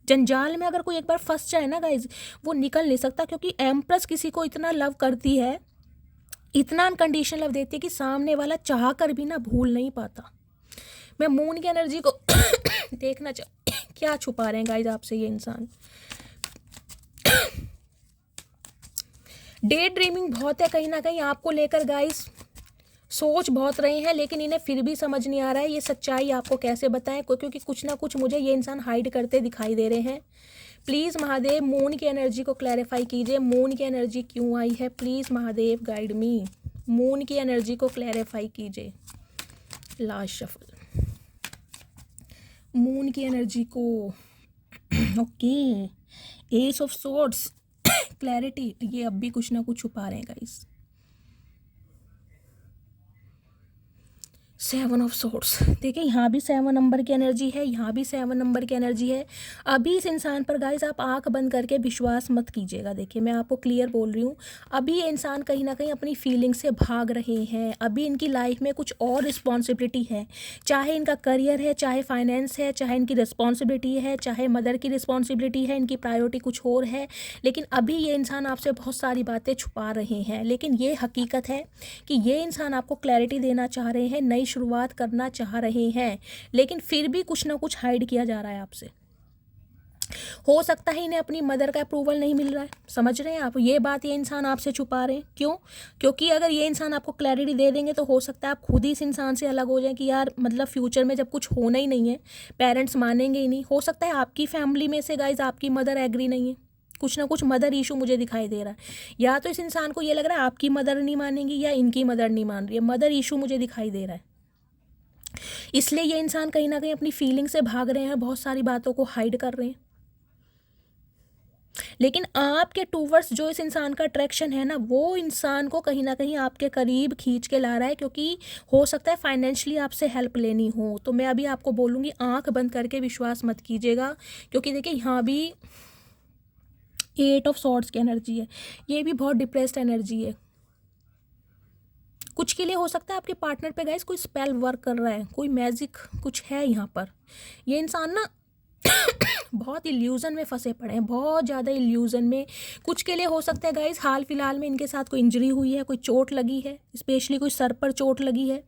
Speaker 1: जंजाल में अगर कोई एक बार फंस जाए ना गाइज, वो निकल नहीं सकता, क्योंकि एम्प्रेस किसी को इतना लव करती है, इतना अनकंडीशनल लव देती है कि सामने वाला चाह कर भी ना भूल नहीं पाता। मैं मून की एनर्जी को देखना क्या छुपा रहे हैं गाइज आपसे ये इंसान। डे ड्रीमिंग बहुत है कहीं ना कहीं आपको लेकर गाइज। सोच बहुत रहे हैं लेकिन इन्हें फिर भी समझ नहीं आ रहा है ये सच्चाई आपको कैसे बताएं, क्योंकि कुछ ना कुछ मुझे ये इंसान हाइड करते दिखाई दे रहे हैं। प्लीज़ महादेव मून की एनर्जी को क्लैरिफाई कीजिए, मून की एनर्जी क्यों आई है, please Mahadev guide me, moon की एनर्जी को क्लैरिफाई कीजिए। लास्ट शफल, मून की एनर्जी को। Okay, S of swords, clarity, ये अब भी कुछ ना कुछ छुपा रहे हैं गाइस। 7 ऑफ सोर्ड्स, देखिए यहाँ भी 7 नंबर की एनर्जी है, यहाँ भी 7 नंबर की एनर्जी है। अभी इस इंसान पर गाइस आप आंख बंद करके विश्वास मत कीजिएगा। देखिए मैं आपको क्लियर बोल रही हूँ, अभी ये इंसान कहीं ना कहीं अपनी फीलिंग से भाग रहे हैं। अभी इनकी लाइफ में कुछ और रिस्पॉन्सिबिलिटी है, चाहे इनका करियर है, चाहे फाइनेंस है, चाहे इनकी रिस्पॉन्सिबिलिटी है, चाहे मदर की रिस्पॉन्सिबिलिटी है, इनकी प्रायोरिटी कुछ और है। लेकिन अभी ये इंसान आपसे बहुत सारी बातें छुपा रहे हैं। लेकिन ये हकीकत है कि ये इंसान आपको क्लैरिटी देना चाह रहे हैं, नई शुरुआत करना चाह रहे हैं, लेकिन फिर भी कुछ ना कुछ हाइड किया जा रहा है आपसे। हो सकता है इन्हें अपनी मदर का अप्रूवल नहीं मिल रहा है, समझ रहे हैं आप, ये बात ये इंसान आपसे छुपा रहे हैं। क्यों? क्योंकि अगर ये इंसान आपको क्लैरिटी दे देंगे तो हो सकता है आप खुद ही इस इंसान से अलग हो जाएं कि यार मतलब फ्यूचर में जब कुछ होना ही नहीं है, पेरेंट्स मानेंगे ही नहीं। हो सकता है आपकी फैमिली में से गाइज आपकी मदर एग्री नहीं है, कुछ ना कुछ मदर इशू मुझे दिखाई दे रहा है। या तो इस इंसान को ये लग रहा है आपकी मदर नहीं मानेंगी या इनकी मदर नहीं मान रही है, मदर इशू मुझे दिखाई दे रहा है। इसलिए ये इंसान कहीं ना कहीं अपनी फीलिंग से भाग रहे हैं, बहुत सारी बातों को हाइड कर रहे हैं। लेकिन आपके टूवर्ड्स जो इस इंसान का अट्रैक्शन है ना, वो इंसान को कहीं ना कहीं आपके करीब खींच के ला रहा है, क्योंकि हो सकता है फाइनेंशियली आपसे हेल्प लेनी हो। तो मैं अभी आपको बोलूँगी आंख बंद करके विश्वास मत कीजिएगा, क्योंकि देखिए यहाँ भी 8 ऑफ सॉर्ड्स की एनर्जी है, ये भी बहुत डिप्रेस्ड एनर्जी है। कुछ के लिए हो सकता है आपके पार्टनर पे गाइस कोई स्पेल वर्क कर रहा है, कोई मैजिक कुछ है यहाँ पर। ये इंसान ना बहुत इल्यूज़न में फंसे पड़े हैं, बहुत ज़्यादा इल्यूज़न में। कुछ के लिए हो सकता है गाइस हाल फिलहाल में इनके साथ कोई इंजरी हुई है, कोई चोट लगी है, स्पेशली कोई सर पर चोट लगी है।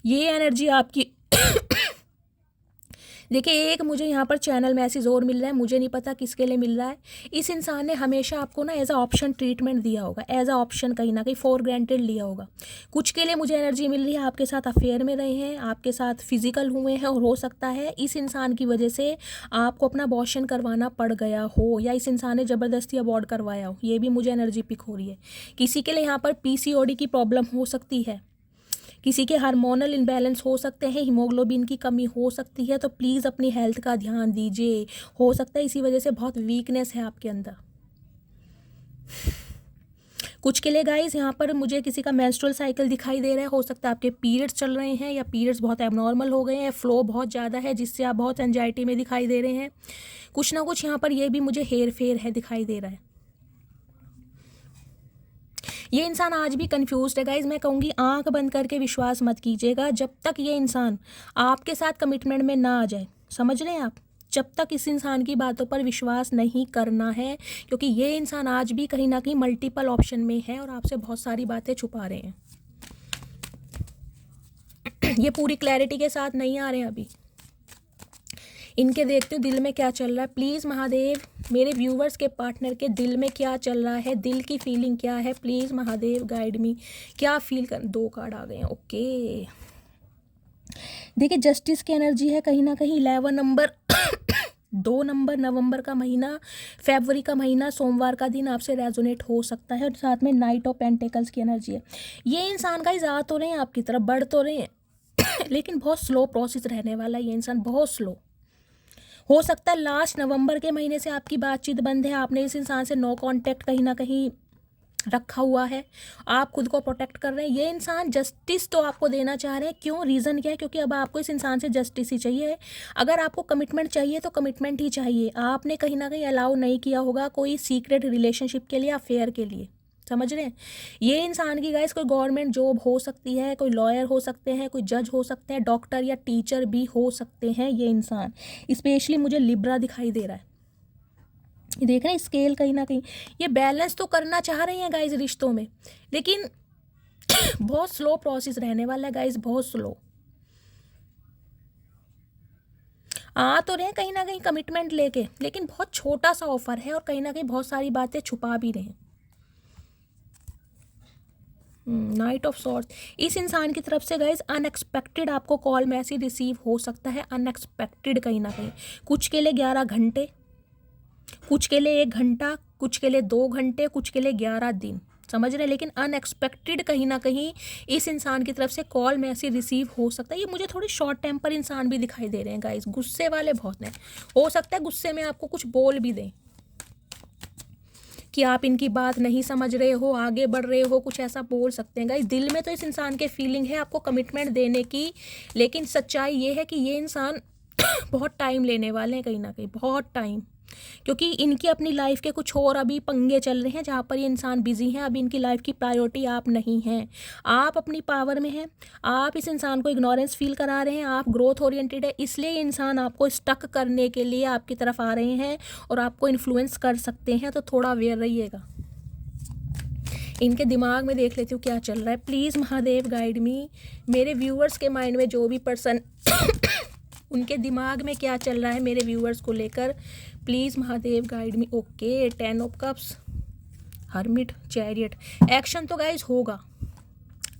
Speaker 1: ये एनर्जी आपकी देखिए एक मुझे यहाँ पर चैनल मैसेज और मिल रहा है, मुझे नहीं पता किसके लिए मिल रहा है। इस इंसान ने हमेशा आपको ना एज अ ऑप्शन ट्रीटमेंट दिया होगा, एज अ ऑप्शन कहीं ना कहीं फॉर ग्रांटेड लिया होगा। कुछ के लिए मुझे एनर्जी मिल रही है आपके साथ अफेयर में रहे हैं, आपके साथ फिजिकल हुए हैं, और हो सकता है इस इंसान की वजह से आपको अपना अबॉर्शन करवाना पड़ गया हो, या इस इंसान ने ज़बरदस्ती अबॉर्ट करवाया हो। ये भी मुझे एनर्जी पिक हो रही है। किसी के लिए यहाँ पर PCOD की प्रॉब्लम हो सकती है, किसी के हार्मोनल इम्बैलेंस हो सकते हैं, हीमोग्लोबिन की कमी हो सकती है। तो प्लीज़ अपनी हेल्थ का ध्यान दीजिए, हो सकता है इसी वजह से बहुत वीकनेस है आपके अंदर। कुछ के लिए गाइस यहाँ पर मुझे किसी का मेंस्ट्रुअल साइकिल दिखाई दे रहा है, हो सकता है आपके पीरियड्स चल रहे हैं या पीरियड्स बहुत एबनॉर्मल हो गए हैं, फ्लो बहुत ज़्यादा है जिससे आप बहुत एंजाइटी में दिखाई दे रहे हैं। कुछ ना कुछ यहाँ पर ये भी मुझे हेर फेर है दिखाई दे रहा है। ये इंसान आज भी कंफ्यूज्ड है गाइज। मैं कहूँगी आंख बंद करके विश्वास मत कीजिएगा जब तक ये इंसान आपके साथ कमिटमेंट में ना आ जाए, समझ रहे हैं आप, जब तक इस इंसान की बातों पर विश्वास नहीं करना है, क्योंकि ये इंसान आज भी कहीं ना कहीं मल्टीपल ऑप्शन में है और आपसे बहुत सारी बातें छुपा रहे हैं। ये पूरी क्लैरिटी के साथ नहीं आ रहे हैं अभी। इनके देखते हो दिल में क्या चल रहा है। प्लीज़ महादेव मेरे व्यूवर्स के पार्टनर के दिल में क्या चल रहा है, दिल की फीलिंग क्या है, प्लीज़ महादेव गाइड मी, क्या फील कर। 2 कार्ड आ गए हैं। ओके देखिए जस्टिस की एनर्जी है कहीं ना कहीं 11 नंबर 2 नंबर नवंबर का महीना, फरवरी का महीना, सोमवार का दिन आपसे रेजोनेट हो सकता है। और साथ में नाइट ऑफ पेंटिकल्स की एनर्जी है। ये इंसान का आ तो रहे हैं आपकी तरफ, बढ़ तो रहे हैं लेकिन बहुत स्लो प्रोसेस रहने वाला है। ये इंसान बहुत स्लो, हो सकता है लास्ट नवंबर के महीने से आपकी बातचीत बंद है, आपने इस इंसान से नो कांटेक्ट कहीं ना कहीं रखा हुआ है, आप खुद को प्रोटेक्ट कर रहे हैं। ये इंसान जस्टिस तो आपको देना चाह रहे हैं। क्यों? रीज़न क्या है? क्योंकि अब आपको इस इंसान से जस्टिस ही चाहिए। अगर आपको कमिटमेंट चाहिए तो कमिटमेंट ही चाहिए। आपने कहीं ना कहीं अलाउ नहीं किया होगा कोई सीक्रेट रिलेशनशिप के लिए, अफेयर के लिए, समझ रहे हैं। ये इंसान की गाइस कोई गवर्नमेंट जॉब हो सकती है, कोई लॉयर हो सकते हैं, कोई जज हो सकते हैं, डॉक्टर या टीचर भी हो सकते हैं। ये इंसान स्पेशली मुझे लिब्रा दिखाई दे रहा है। ये देख रहे हैं स्केल कहीं ना कहीं ये बैलेंस तो करना चाह रहे हैं गाइस रिश्तों में, लेकिन बहुत स्लो प्रोसेस रहने वाला है गाइस, बहुत स्लो। आ तो रहे हैं कहीं ना कहीं कमिटमेंट लेके, लेकिन बहुत छोटा सा ऑफर है और कहीं ना कहीं बहुत सारी बातें छुपा भी रहे हैं। नाइट ऑफ सॉर्ड्स, इस इंसान की तरफ से गाइज अनएक्सपेक्टेड आपको कॉल मैसेज रिसीव हो सकता है, अनएक्सपेक्टेड कहीं ना कहीं। कुछ के लिए 11 घंटे, कुछ के लिए 1 घंटा, कुछ के लिए 2 घंटे, कुछ के लिए 11 दिन, समझ रहे हैं। लेकिन अनएक्सपेक्टेड कहीं ना कहीं इस इंसान की तरफ से कॉल मैसेज रिसीव हो सकता है। ये मुझे थोड़े शॉर्ट टेम्पर इंसान भी दिखाई दे रहे हैं गाइज, गुस्से वाले बहुत हैं। हो सकता है गुस्से में आपको कुछ बोल भी दें कि आप इनकी बात नहीं समझ रहे हो, आगे बढ़ रहे हो, कुछ ऐसा बोल सकते हैं गाइस। दिल में तो इस इंसान के फीलिंग है आपको कमिटमेंट देने की, लेकिन सच्चाई ये है कि ये इंसान बहुत टाइम लेने वाले हैं कहीं ना कहीं, बहुत टाइम, क्योंकि इनकी अपनी लाइफ के कुछ और अभी पंगे चल रहे हैं जहाँ पर ये इंसान बिजी हैं। अभी इनकी लाइफ की प्रायोरिटी आप नहीं हैं, आप अपनी पावर में हैं, आप इस इंसान को इग्नोरेंस फील करा रहे हैं, आप ग्रोथ ओरिएंटेड है, इसलिए ये इंसान आपको स्टक करने के लिए आपकी तरफ आ रहे हैं और आपको इन्फ्लुएंस कर सकते हैं। तो थोड़ा अवेयर रहिएगा। इनके दिमाग में देख लेती हूँ क्या चल रहा है। प्लीज़ महादेव गाइड मी, मेरे व्यूअर्स के माइंड में जो भी पर्सन उनके दिमाग में क्या चल रहा है मेरे व्यूअर्स को लेकर, please Mahadev guide me. Okay, 10 of cups, hermit, chariot. Action तो गाइज होगा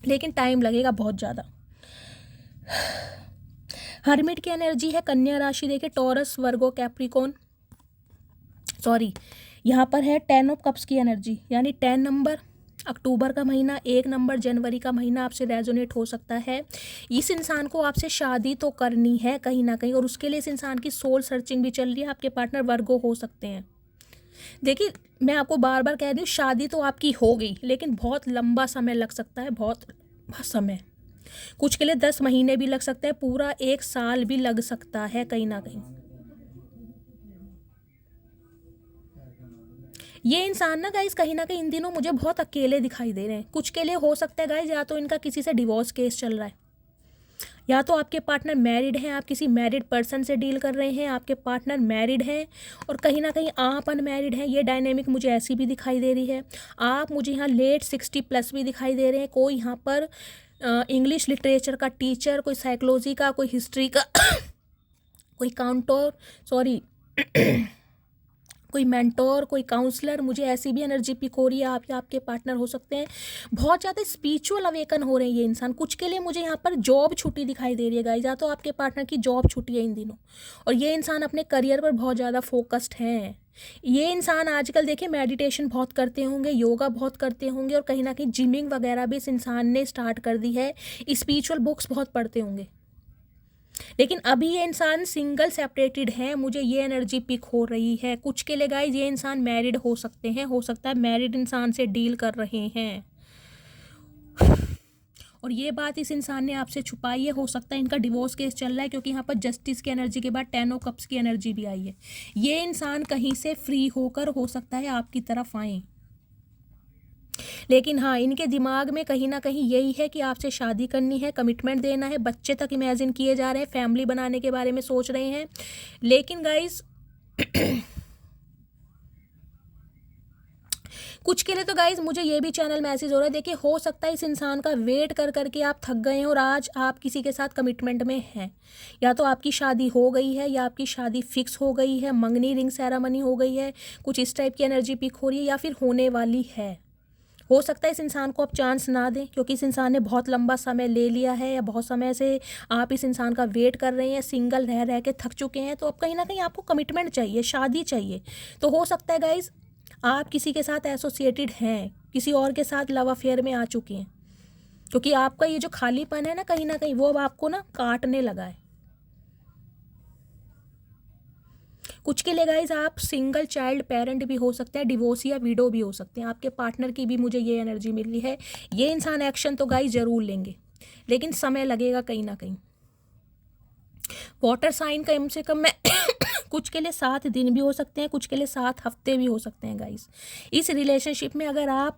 Speaker 1: लेकिन टाइम लगेगा बहुत ज़्यादा। हर्मिट की एनर्जी है कन्या राशि, देखिए टॉरस, वर्गो, कैप्रिकॉन, सॉरी यहाँ पर है 10 ऑफ कप्स की एनर्जी, यानी 10 नंबर अक्टूबर का महीना, 1 नंबर जनवरी का महीना आपसे रेजोनेट हो सकता है। इस इंसान को आपसे शादी तो करनी है कहीं ना कहीं, और उसके लिए इस इंसान की सोल सर्चिंग भी चल रही है। आपके पार्टनर वर्गो हो सकते हैं। देखिए मैं आपको बार बार कह रही हूँ, शादी तो आपकी हो गई लेकिन बहुत लंबा समय लग सकता है, बहुत समय, कुछ के लिए 10 महीने भी लग सकते हैं, पूरा 1 साल भी लग सकता है कहीं ना कहीं। ये इंसान ना गाइज कहीं ना कहीं इन दिनों मुझे बहुत अकेले दिखाई दे रहे हैं। कुछ के लिए हो सकता है गाइज या तो इनका किसी से डिवोर्स केस चल रहा है, या तो आपके पार्टनर मैरिड हैं, आप किसी मैरिड पर्सन से डील कर रहे हैं, आपके पार्टनर मैरिड हैं और कहीं ना कहीं आप अनमैरिड हैं। ये डायनेमिक मुझे ऐसी भी दिखाई दे रही है। आप मुझे यहाँ लेट 60 प्लस भी दिखाई दे रहे हैं। कोई यहाँ पर इंग्लिश लिटरेचर का टीचर, कोई साइकोलॉजी का, कोई हिस्ट्री का कोई कोई मेंटोर, कोई काउंसलर, मुझे ऐसी भी एनर्जी पिक हो रही है। आप या आपके पार्टनर हो सकते हैं। बहुत ज़्यादा स्पिरिचुअल अवेकन हो रहे हैं ये इंसान। कुछ के लिए मुझे यहाँ पर जॉब छुट्टी दिखाई दे रही है गाइस, या तो आपके पार्टनर की जॉब छुट्टी है इन दिनों और ये इंसान अपने करियर पर बहुत ज़्यादा फोकस्ड हैं। ये इंसान आजकल देखिए मेडिटेशन बहुत करते होंगे, योगा बहुत करते होंगे और कहीं ना कहीं जिमिंग वगैरह भी इस इंसान ने स्टार्ट कर दी है। स्पिरिचुअल बुक्स बहुत पढ़ते होंगे, लेकिन अभी ये इंसान सिंगल सेपरेटेड है, मुझे ये एनर्जी पिक हो रही है। कुछ के लिए गाइज ये इंसान मैरिड हो सकते हैं, हो सकता है मैरिड इंसान से डील कर रहे हैं और ये बात इस इंसान ने आपसे छुपाई है। हो सकता है इनका डिवोर्स केस चल रहा है, क्योंकि यहाँ पर जस्टिस की एनर्जी के बाद 10 ऑफ कप्स की एनर्जी भी आई है। ये इंसान कहीं से फ्री होकर हो सकता है आपकी तरफ आए, लेकिन हाँ इनके दिमाग में कहीं ना कहीं यही है कि आपसे शादी करनी है, कमिटमेंट देना है, बच्चे तक इमेजिन किए जा रहे हैं, फैमिली बनाने के बारे में सोच रहे हैं। लेकिन गाइज कुछ के लिए तो गाइज मुझे ये भी चैनल मैसेज हो रहा है, देखिए हो सकता है इस इंसान का वेट कर करके आप थक गए हैं और आज आप किसी के साथ कमिटमेंट में हैं। या तो आपकी शादी हो गई है या आपकी शादी फिक्स हो गई है, मंगनी रिंग सेरेमनी हो गई है, कुछ इस टाइप की एनर्जी पिक हो रही है, या फिर होने वाली है। हो सकता है इस इंसान को आप चांस ना दें, क्योंकि इस इंसान ने बहुत लंबा समय ले लिया है या बहुत समय से आप इस इंसान का वेट कर रहे हैं, सिंगल रह रह के थक चुके हैं। तो अब कहीं ना कहीं आपको कमिटमेंट चाहिए, शादी चाहिए। तो हो सकता है गाइज आप किसी के साथ एसोसिएटेड हैं, किसी और के साथ लव अफेयर में आ चुके हैं, क्योंकि आपका ये जो खालीपन है ना कहीं वो अब आपको ना काटने लगा है। कुछ के लिए गाइज आप सिंगल चाइल्ड पेरेंट भी हो सकते हैं, डिवोर्स या विडो भी हो सकते हैं। आपके पार्टनर की भी मुझे ये एनर्जी मिल रही है। ये इंसान एक्शन तो गाइज जरूर लेंगे, लेकिन समय लगेगा कहीं ना कहीं। वाटर साइन कम से कम मैं कुछ के लिए 7 दिन भी हो सकते हैं, कुछ के लिए 7 हफ्ते भी हो सकते हैं गाइज। इस रिलेशनशिप में अगर आप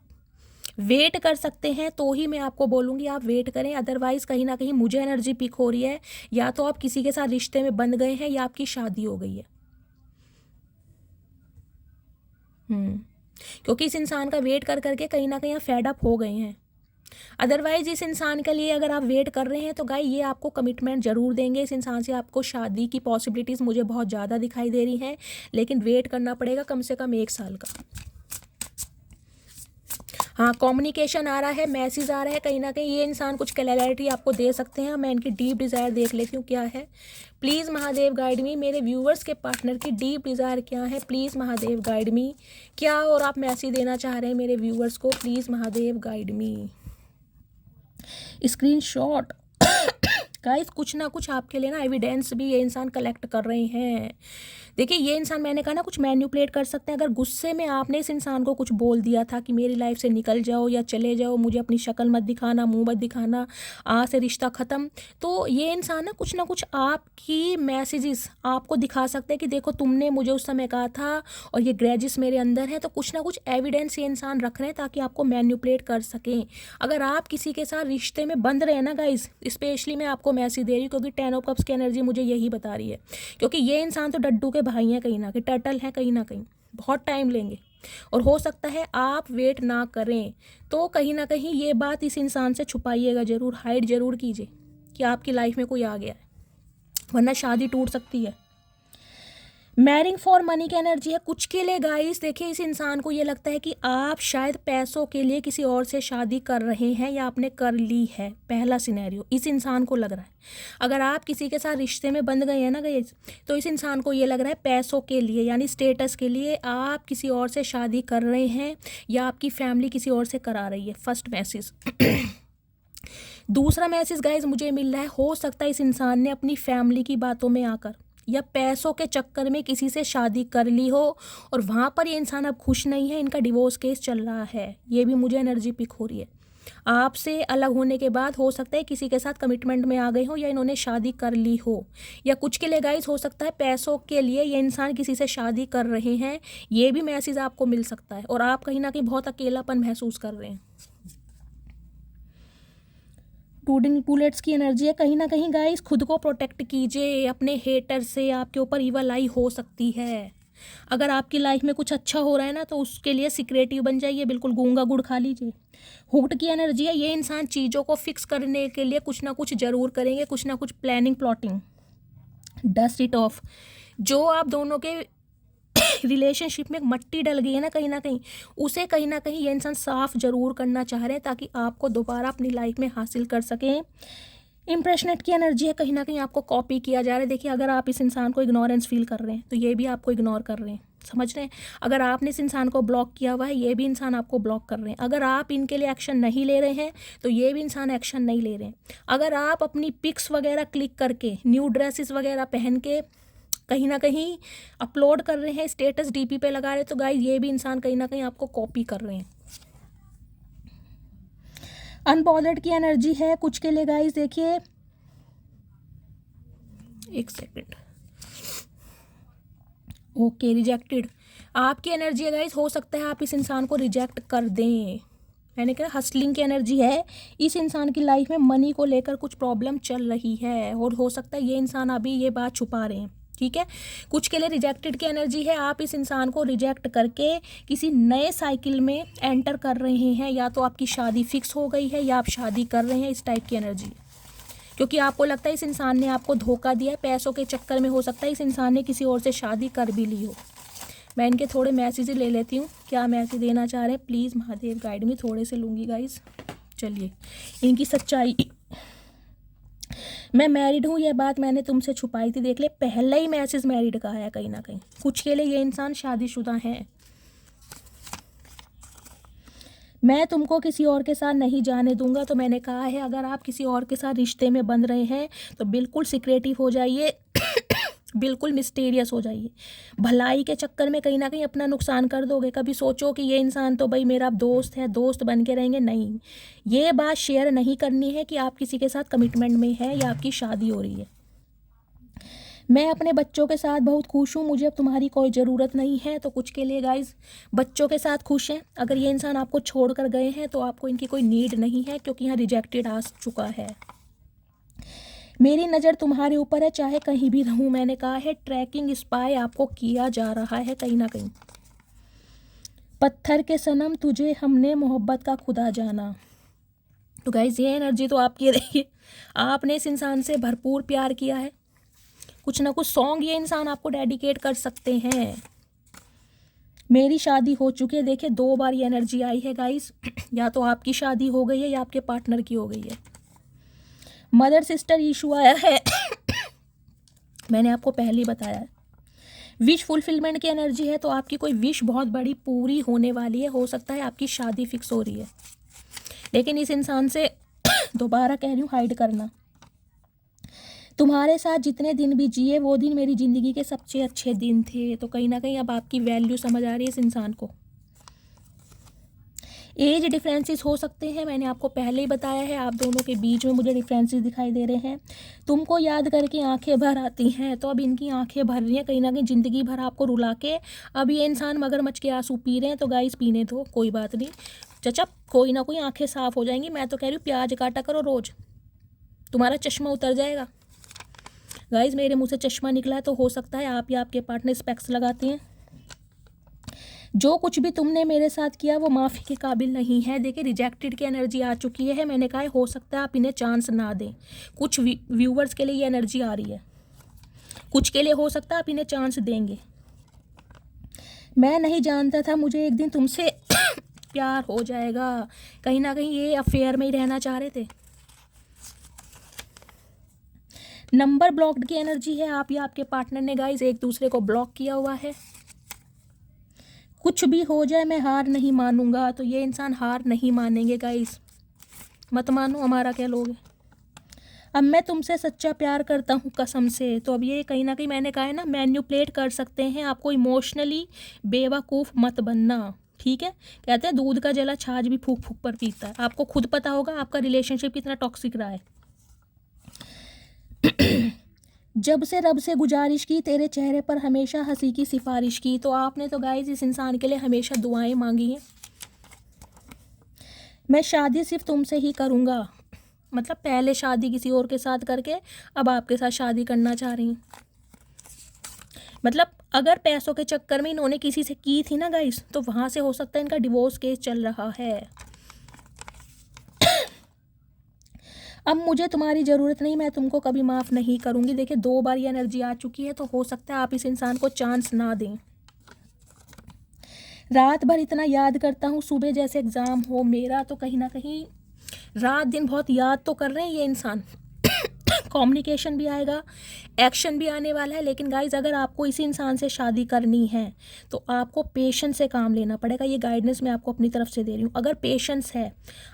Speaker 1: वेट कर सकते हैं तो ही मैं आपको बोलूँगी आप वेट करें, अदरवाइज़ कहीं ना कहीं मुझे एनर्जी पिक हो रही है या तो आप किसी के साथ रिश्ते में बंध गए हैं या आपकी शादी हो गई है। क्योंकि इस इंसान का वेट कर करके कहीं ना कहीं आप फेड अप हो गए हैं। अदरवाइज इस इंसान के लिए अगर आप वेट कर रहे हैं तो गाइस ये आपको कमिटमेंट जरूर देंगे। इस इंसान से आपको शादी की पॉसिबिलिटीज़ मुझे बहुत ज़्यादा दिखाई दे रही हैं, लेकिन वेट करना पड़ेगा कम से कम 1 साल का। हाँ, कम्युनिकेशन आ रहा है, मैसेज आ रहा है, कहीं ना कहीं ये इंसान कुछ क्लैरिटी आपको दे सकते हैं। मैं इनकी डीप डिज़ायर देख लेती हूँ क्या है। प्लीज़ महादेव गाइड मी, मेरे व्यूवर्स के पार्टनर की डीप डिज़ायर क्या है, प्लीज़ महादेव गाइड मी। क्या और आप मैसेज देना चाह रहे हैं मेरे व्यूवर्स को, please Mahadev guide me. Screenshot guys, कुछ ना कुछ आपके लिए ना एविडेंस भी ये इंसान कलेक्ट कर रहे हैं। देखिए, ये इंसान, मैंने कहा ना, कुछ मैन्युपुलेट कर सकते हैं। अगर गुस्से में आपने इस इंसान को कुछ बोल दिया था कि मेरी लाइफ से निकल जाओ या चले जाओ, मुझे अपनी शक्ल मत दिखाना, मुंह मत दिखाना, आज से रिश्ता ख़त्म, तो ये इंसान ना कुछ आपकी मैसेजेस आपको दिखा सकते हैं कि देखो तुमने मुझे उस समय कहा था और ये ग्रेजेस मेरे अंदर है। तो कुछ ना कुछ एविडेंस ये इंसान रख रहे हैं ताकि आपको मैन्युपुलेट कर सकें। अगर आप किसी के साथ रिश्ते में बंध रहे हैं ना गाइज, स्पेशली मैं आपको मैसेज दे रही हूँ क्योंकि 10 ऑफ कप्स की एनर्जी मुझे यही बता रही है। क्योंकि ये इंसान तो डड्डू के भाई हैं, कहीं ना कहीं टर्टल हैं, कहीं ना कहीं बहुत टाइम लेंगे और हो सकता है आप वेट ना करें। तो कहीं ना कहीं ये बात इस इंसान से छुपाइएगा ज़रूर, हाइड ज़रूर कीजिए कि आपकी लाइफ में कोई आ गया है, वरना शादी टूट सकती है। मैरिंग फॉर मनी की एनर्जी है कुछ के लिए गाइस। देखिए, इस इंसान को ये लगता है कि आप शायद पैसों के लिए किसी और से शादी कर रहे हैं या आपने कर ली है। पहला सिनेरियो इस इंसान को लग रहा है। अगर आप किसी के साथ रिश्ते में बंध गए हैं ना गाइस, तो इस इंसान को ये लग रहा है पैसों के लिए यानी स्टेटस के लिए आप किसी और से शादी कर रहे हैं या आपकी फैमिली किसी और से करा रही है। First message. दूसरा मैसेज गाइस मुझे मिल रहा है, हो सकता है इस इंसान ने अपनी फैमिली की बातों में आकर या पैसों के चक्कर में किसी से शादी कर ली हो और वहाँ पर ये इंसान अब खुश नहीं है, इनका डिवोर्स केस चल रहा है। ये भी मुझे एनर्जी पिक हो रही है। आपसे अलग होने के बाद हो सकता है किसी के साथ कमिटमेंट में आ गए हो या इन्होंने शादी कर ली हो, या कुछ के लिए गाइस हो सकता है पैसों के लिए ये इंसान किसी से शादी कर रहे हैं। ये भी मैसेज आपको मिल सकता है और आप कहीं ना कहीं बहुत अकेलापन महसूस कर रहे हैं। टूडिंग टूलेट्स की एनर्जी है, कहीं ना कहीं गाइस खुद को प्रोटेक्ट कीजिए अपने हेटर से, आपके ऊपर ईवल आई हो सकती है। अगर आपकी लाइफ में कुछ अच्छा हो रहा है ना तो उसके लिए सिक्रेटिव बन जाइए, बिल्कुल गूंगा गुड़ खा लीजिए। हुक्ड की एनर्जी है, ये इंसान चीज़ों को फिक्स करने के लिए कुछ ना कुछ ज़रूर करेंगे, कुछ ना कुछ planning plotting. Dust it of. जो आप दोनों के रिलेशनशिप में मट्टी डल गई है ना कहीं उसे कहीं ना कहीं ये इंसान साफ जरूर करना चाह रहे हैं ताकि आपको दोबारा अपनी लाइफ में हासिल कर सकें। इम्प्रेशनेट की एनर्जी है, कहीं ना कहीं आपको कॉपी किया जा रहा है। देखिए, अगर आप इस इंसान को इग्नोरेंस फील कर रहे हैं तो ये भी आपको इग्नोर कर रहे हैं, समझ रहे हैं। अगर आपने इस इंसान को ब्लॉक किया हुआ है, ये भी इंसान आपको ब्लॉक कर रहे हैं। अगर आप इनके लिए एक्शन नहीं ले रहे हैं तो ये भी इंसान एक्शन नहीं ले रहे हैं। अगर आप अपनी पिक्स वगैरह क्लिक करके न्यू ड्रेसेस वगैरह पहन के कहीं ना कहीं अपलोड कर रहे हैं, स्टेटस डीपी पे लगा रहे हैं, तो गाइस ये भी इंसान कहीं ना कहीं आपको कॉपी कर रहे हैं। अनबॉदर्ड की एनर्जी है कुछ के लिए गाइस। देखिए, एक सेकंड। ओके, रिजेक्टेड आपकी एनर्जी है गाइस। हो सकता है आप इस इंसान को रिजेक्ट कर दें। मैंने कहा हस्लिंग की एनर्जी है, इस इंसान की लाइफ में मनी को लेकर कुछ प्रॉब्लम चल रही है और हो सकता है ये इंसान अभी ये बात छुपा रहे हैं, ठीक है। कुछ के लिए रिजेक्टेड की एनर्जी है, आप इस इंसान को रिजेक्ट करके किसी नए साइकिल में एंटर कर रहे हैं, या तो आपकी शादी फिक्स हो गई है या आप शादी कर रहे हैं, इस टाइप की एनर्जी। क्योंकि आपको लगता है इस इंसान ने आपको धोखा दिया है, पैसों के चक्कर में हो सकता है इस इंसान ने किसी और से शादी कर भी ली हो। मैं इनके थोड़े मैसेज ले लेती हूँ, क्या मैसेज देना चाह रहे हैं, प्लीज़ महादेव गाइड में। थोड़े से लूँगी गाइज। चलिए, इनकी सच्चाई। मैं मैरिड हूँ, यह बात मैंने तुमसे छुपाई थी। देख ले, पहला ही मैसेज मैरिड का है कहीं ना कहीं। कुछ के लिए ये इंसान शादीशुदा है। मैं तुमको किसी और के साथ नहीं जाने दूंगा। तो मैंने कहा है, अगर आप किसी और के साथ रिश्ते में बंध रहे हैं तो बिल्कुल सिक्रेटिव हो जाइए, बिल्कुल मिस्टीरियस हो जाइए। भलाई के चक्कर में कहीं ना कहीं अपना नुकसान कर दोगे। कभी सोचो कि ये इंसान तो भाई मेरा दोस्त है, दोस्त बन के रहेंगे, नहीं। ये बात शेयर नहीं करनी है कि आप किसी के साथ कमिटमेंट में है या आपकी शादी हो रही है। मैं अपने बच्चों के साथ बहुत खुश हूँ, मुझे अब तुम्हारी कोई ज़रूरत नहीं है। तो कुछ के लिए गाइज बच्चों के साथ खुश हैं। अगर ये इंसान आपको छोड़ कर गए हैं तो आपको इनकी कोई नीड नहीं है, क्योंकि यहाँ रिजेक्टेड आ चुका है। मेरी नज़र तुम्हारे ऊपर है, चाहे कहीं भी रहूँ। मैंने कहा है, ट्रैकिंग स्पाई आपको किया जा रहा है कहीं ना कहीं। पत्थर के सनम तुझे हमने मोहब्बत का खुदा जाना। तो गाइज ये एनर्जी तो आपकी रही। आपने इस इंसान से भरपूर प्यार किया है। कुछ ना कुछ सॉन्ग ये इंसान आपको डेडिकेट कर सकते हैं। मेरी शादी हो चुकी है। देखिए 2 बार ये एनर्जी आई है गाइस, या तो आपकी शादी हो गई है या आपके पार्टनर की हो गई है। मदर सिस्टर इशू आया है मैंने आपको पहले ही बताया है। विश फुलफिलमेंट की एनर्जी है, तो आपकी कोई विश बहुत बड़ी पूरी होने वाली है। हो सकता है आपकी शादी फिक्स हो रही है, लेकिन इस इंसान से दोबारा कह रही हूँ हाइड करना। तुम्हारे साथ जितने दिन भी जिए वो दिन मेरी ज़िंदगी के सबसे अच्छे दिन थे। तो कहीं ना कहीं अब आपकी वैल्यू समझ आ रही है इस इंसान को। एज डिफरेंसेस हो सकते हैं, मैंने आपको पहले ही बताया है। आप दोनों के बीच में मुझे डिफरेंसेस दिखाई दे रहे हैं। तुमको याद करके आंखें भर आती हैं, तो अब इनकी आंखें भर रही हैं कहीं ना कहीं ज़िंदगी भर आपको रुला के। अब ये इंसान मगरमच्छ के आंसू पी रहे हैं, तो गाइस पीने दो, कोई बात नहीं। चचा कोई ना कोई आंखें साफ़ हो जाएंगी। मैं तो कह रही हूँ प्याज काटा करो रोज़, तुम्हारा चश्मा उतर जाएगा। गाइस मेरे मुंह से चश्मा निकला है, तो हो सकता है आप या आपके पार्टनर स्पेक्स लगाते हैं। जो कुछ भी तुमने मेरे साथ किया वो माफ़ी के काबिल नहीं है। देखिए रिजेक्टेड की एनर्जी आ चुकी है। मैंने कहा हो सकता है आप इन्हें चांस ना दें। कुछ व्यूवर्स के लिए ये एनर्जी आ रही है, कुछ के लिए हो सकता है आप इन्हें चांस देंगे। मैं नहीं जानता था मुझे एक दिन तुमसे प्यार हो जाएगा। कहीं ना कहीं ये अफेयर में ही रहना चाह रहे थे। नंबर ब्लॉक्ड की एनर्जी है। आप या आपके पार्टनर ने गाइस एक दूसरे को ब्लॉक किया हुआ है। कुछ भी हो जाए मैं हार नहीं मानूंगा, तो ये इंसान हार नहीं मानेंगे गाइस। मत मानो, हमारा क्या लोगे। अब मैं तुमसे सच्चा प्यार करता हूँ कसम से। तो अब ये कहीं ना कहीं मैंने कहा है ना, मैन्युपुलेट कर सकते हैं आपको। इमोशनली बेवकूफ़ मत बनना, ठीक है। कहते हैं दूध का जला छाछ भी फूक फूक पर पीता है। आपको खुद पता होगा आपका रिलेशनशिप कितना टॉक्सिक रहा है। जब से रब से गुजारिश की तेरे चेहरे पर हमेशा हंसी की सिफारिश की। तो आपने तो गाइस इस इंसान के लिए हमेशा दुआएं मांगी हैं। मैं शादी सिर्फ तुमसे ही करूँगा, मतलब पहले शादी किसी और के साथ करके अब आपके साथ शादी करना चाह रही हैं। मतलब अगर पैसों के चक्कर में इन्होंने किसी से की थी ना गाइस, तो वहाँ से हो सकता है इनका डिवोर्स केस चल रहा है। अब मुझे तुम्हारी ज़रूरत नहीं, मैं तुमको कभी माफ़ नहीं करूँगी। देखिए 2 बार ये एनर्जी आ चुकी है, तो हो सकता है आप इस इंसान को चांस ना दें। रात भर इतना याद करता हूँ सुबह जैसे एग्ज़ाम हो मेरा। तो कहीं ना कहीं रात दिन बहुत याद तो कर रहे हैं ये इंसान। कम्युनिकेशन भी आएगा, एक्शन भी आने वाला है। लेकिन गाइज अगर आपको इसी इंसान से शादी करनी है तो आपको पेशेंस से काम लेना पड़ेगा। ये गाइडेंस मैं आपको अपनी तरफ से दे रही हूँ। अगर पेशेंस है,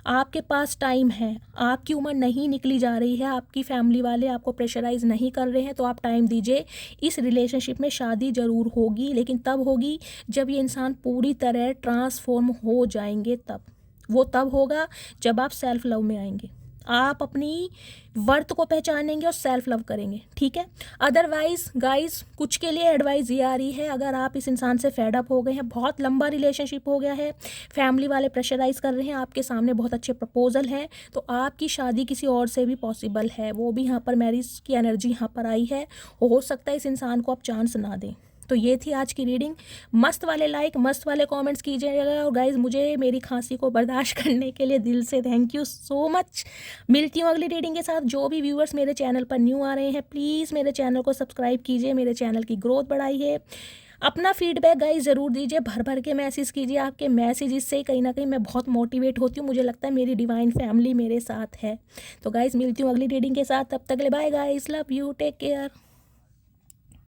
Speaker 1: आपके पास टाइम है, आपकी उम्र नहीं निकली जा रही है, आपकी फैमिली वाले आपको प्रेशराइज नहीं कर रहे हैं, तो आप टाइम दीजिए। इस रिलेशनशिप में शादी ज़रूर होगी, लेकिन तब होगी जब ये इंसान पूरी तरह ट्रांसफॉर्म हो जाएंगे। तब होगा जब आप सेल्फ लव में आएंगे, आप अपनी वर्थ को पहचानेंगे और सेल्फ लव करेंगे, ठीक है। अदरवाइज गाइस कुछ के लिए एडवाइस ये आ रही है, अगर आप इस इंसान से फेड अप हो गए हैं, बहुत लंबा रिलेशनशिप हो गया है, फैमिली वाले प्रेशराइज कर रहे हैं, आपके सामने बहुत अच्छे प्रपोजल हैं, तो आपकी शादी किसी और से भी पॉसिबल है। वो भी यहाँ पर मैरिज की एनर्जी यहाँ पर आई है। हो सकता है इस इंसान को आप चांस ना दें। तो ये थी आज की रीडिंग। मस्त वाले लाइक, मस्त वाले कमेंट्स कीजिएगा। और गाइज मुझे मेरी खांसी को बर्दाश्त करने के लिए दिल से थैंक यू सो मच। मिलती हूँ अगली रीडिंग के साथ। जो भी व्यूअर्स मेरे चैनल पर न्यू आ रहे हैं, प्लीज़ मेरे चैनल को सब्सक्राइब कीजिए, मेरे चैनल की ग्रोथ बढ़ाइए। अपना फीडबैक गाइज ज़रूर दीजिए, भर भर के मैसेज कीजिए। आपके मैसेज से कहीं ना कहीं मैं बहुत मोटिवेट होती हूँ। मुझे लगता है मेरी डिवाइन फैमिली मेरे साथ है। तो गाइज मिलती हूँ अगली रीडिंग के साथ। तब तक ले bye guys, love you, take care.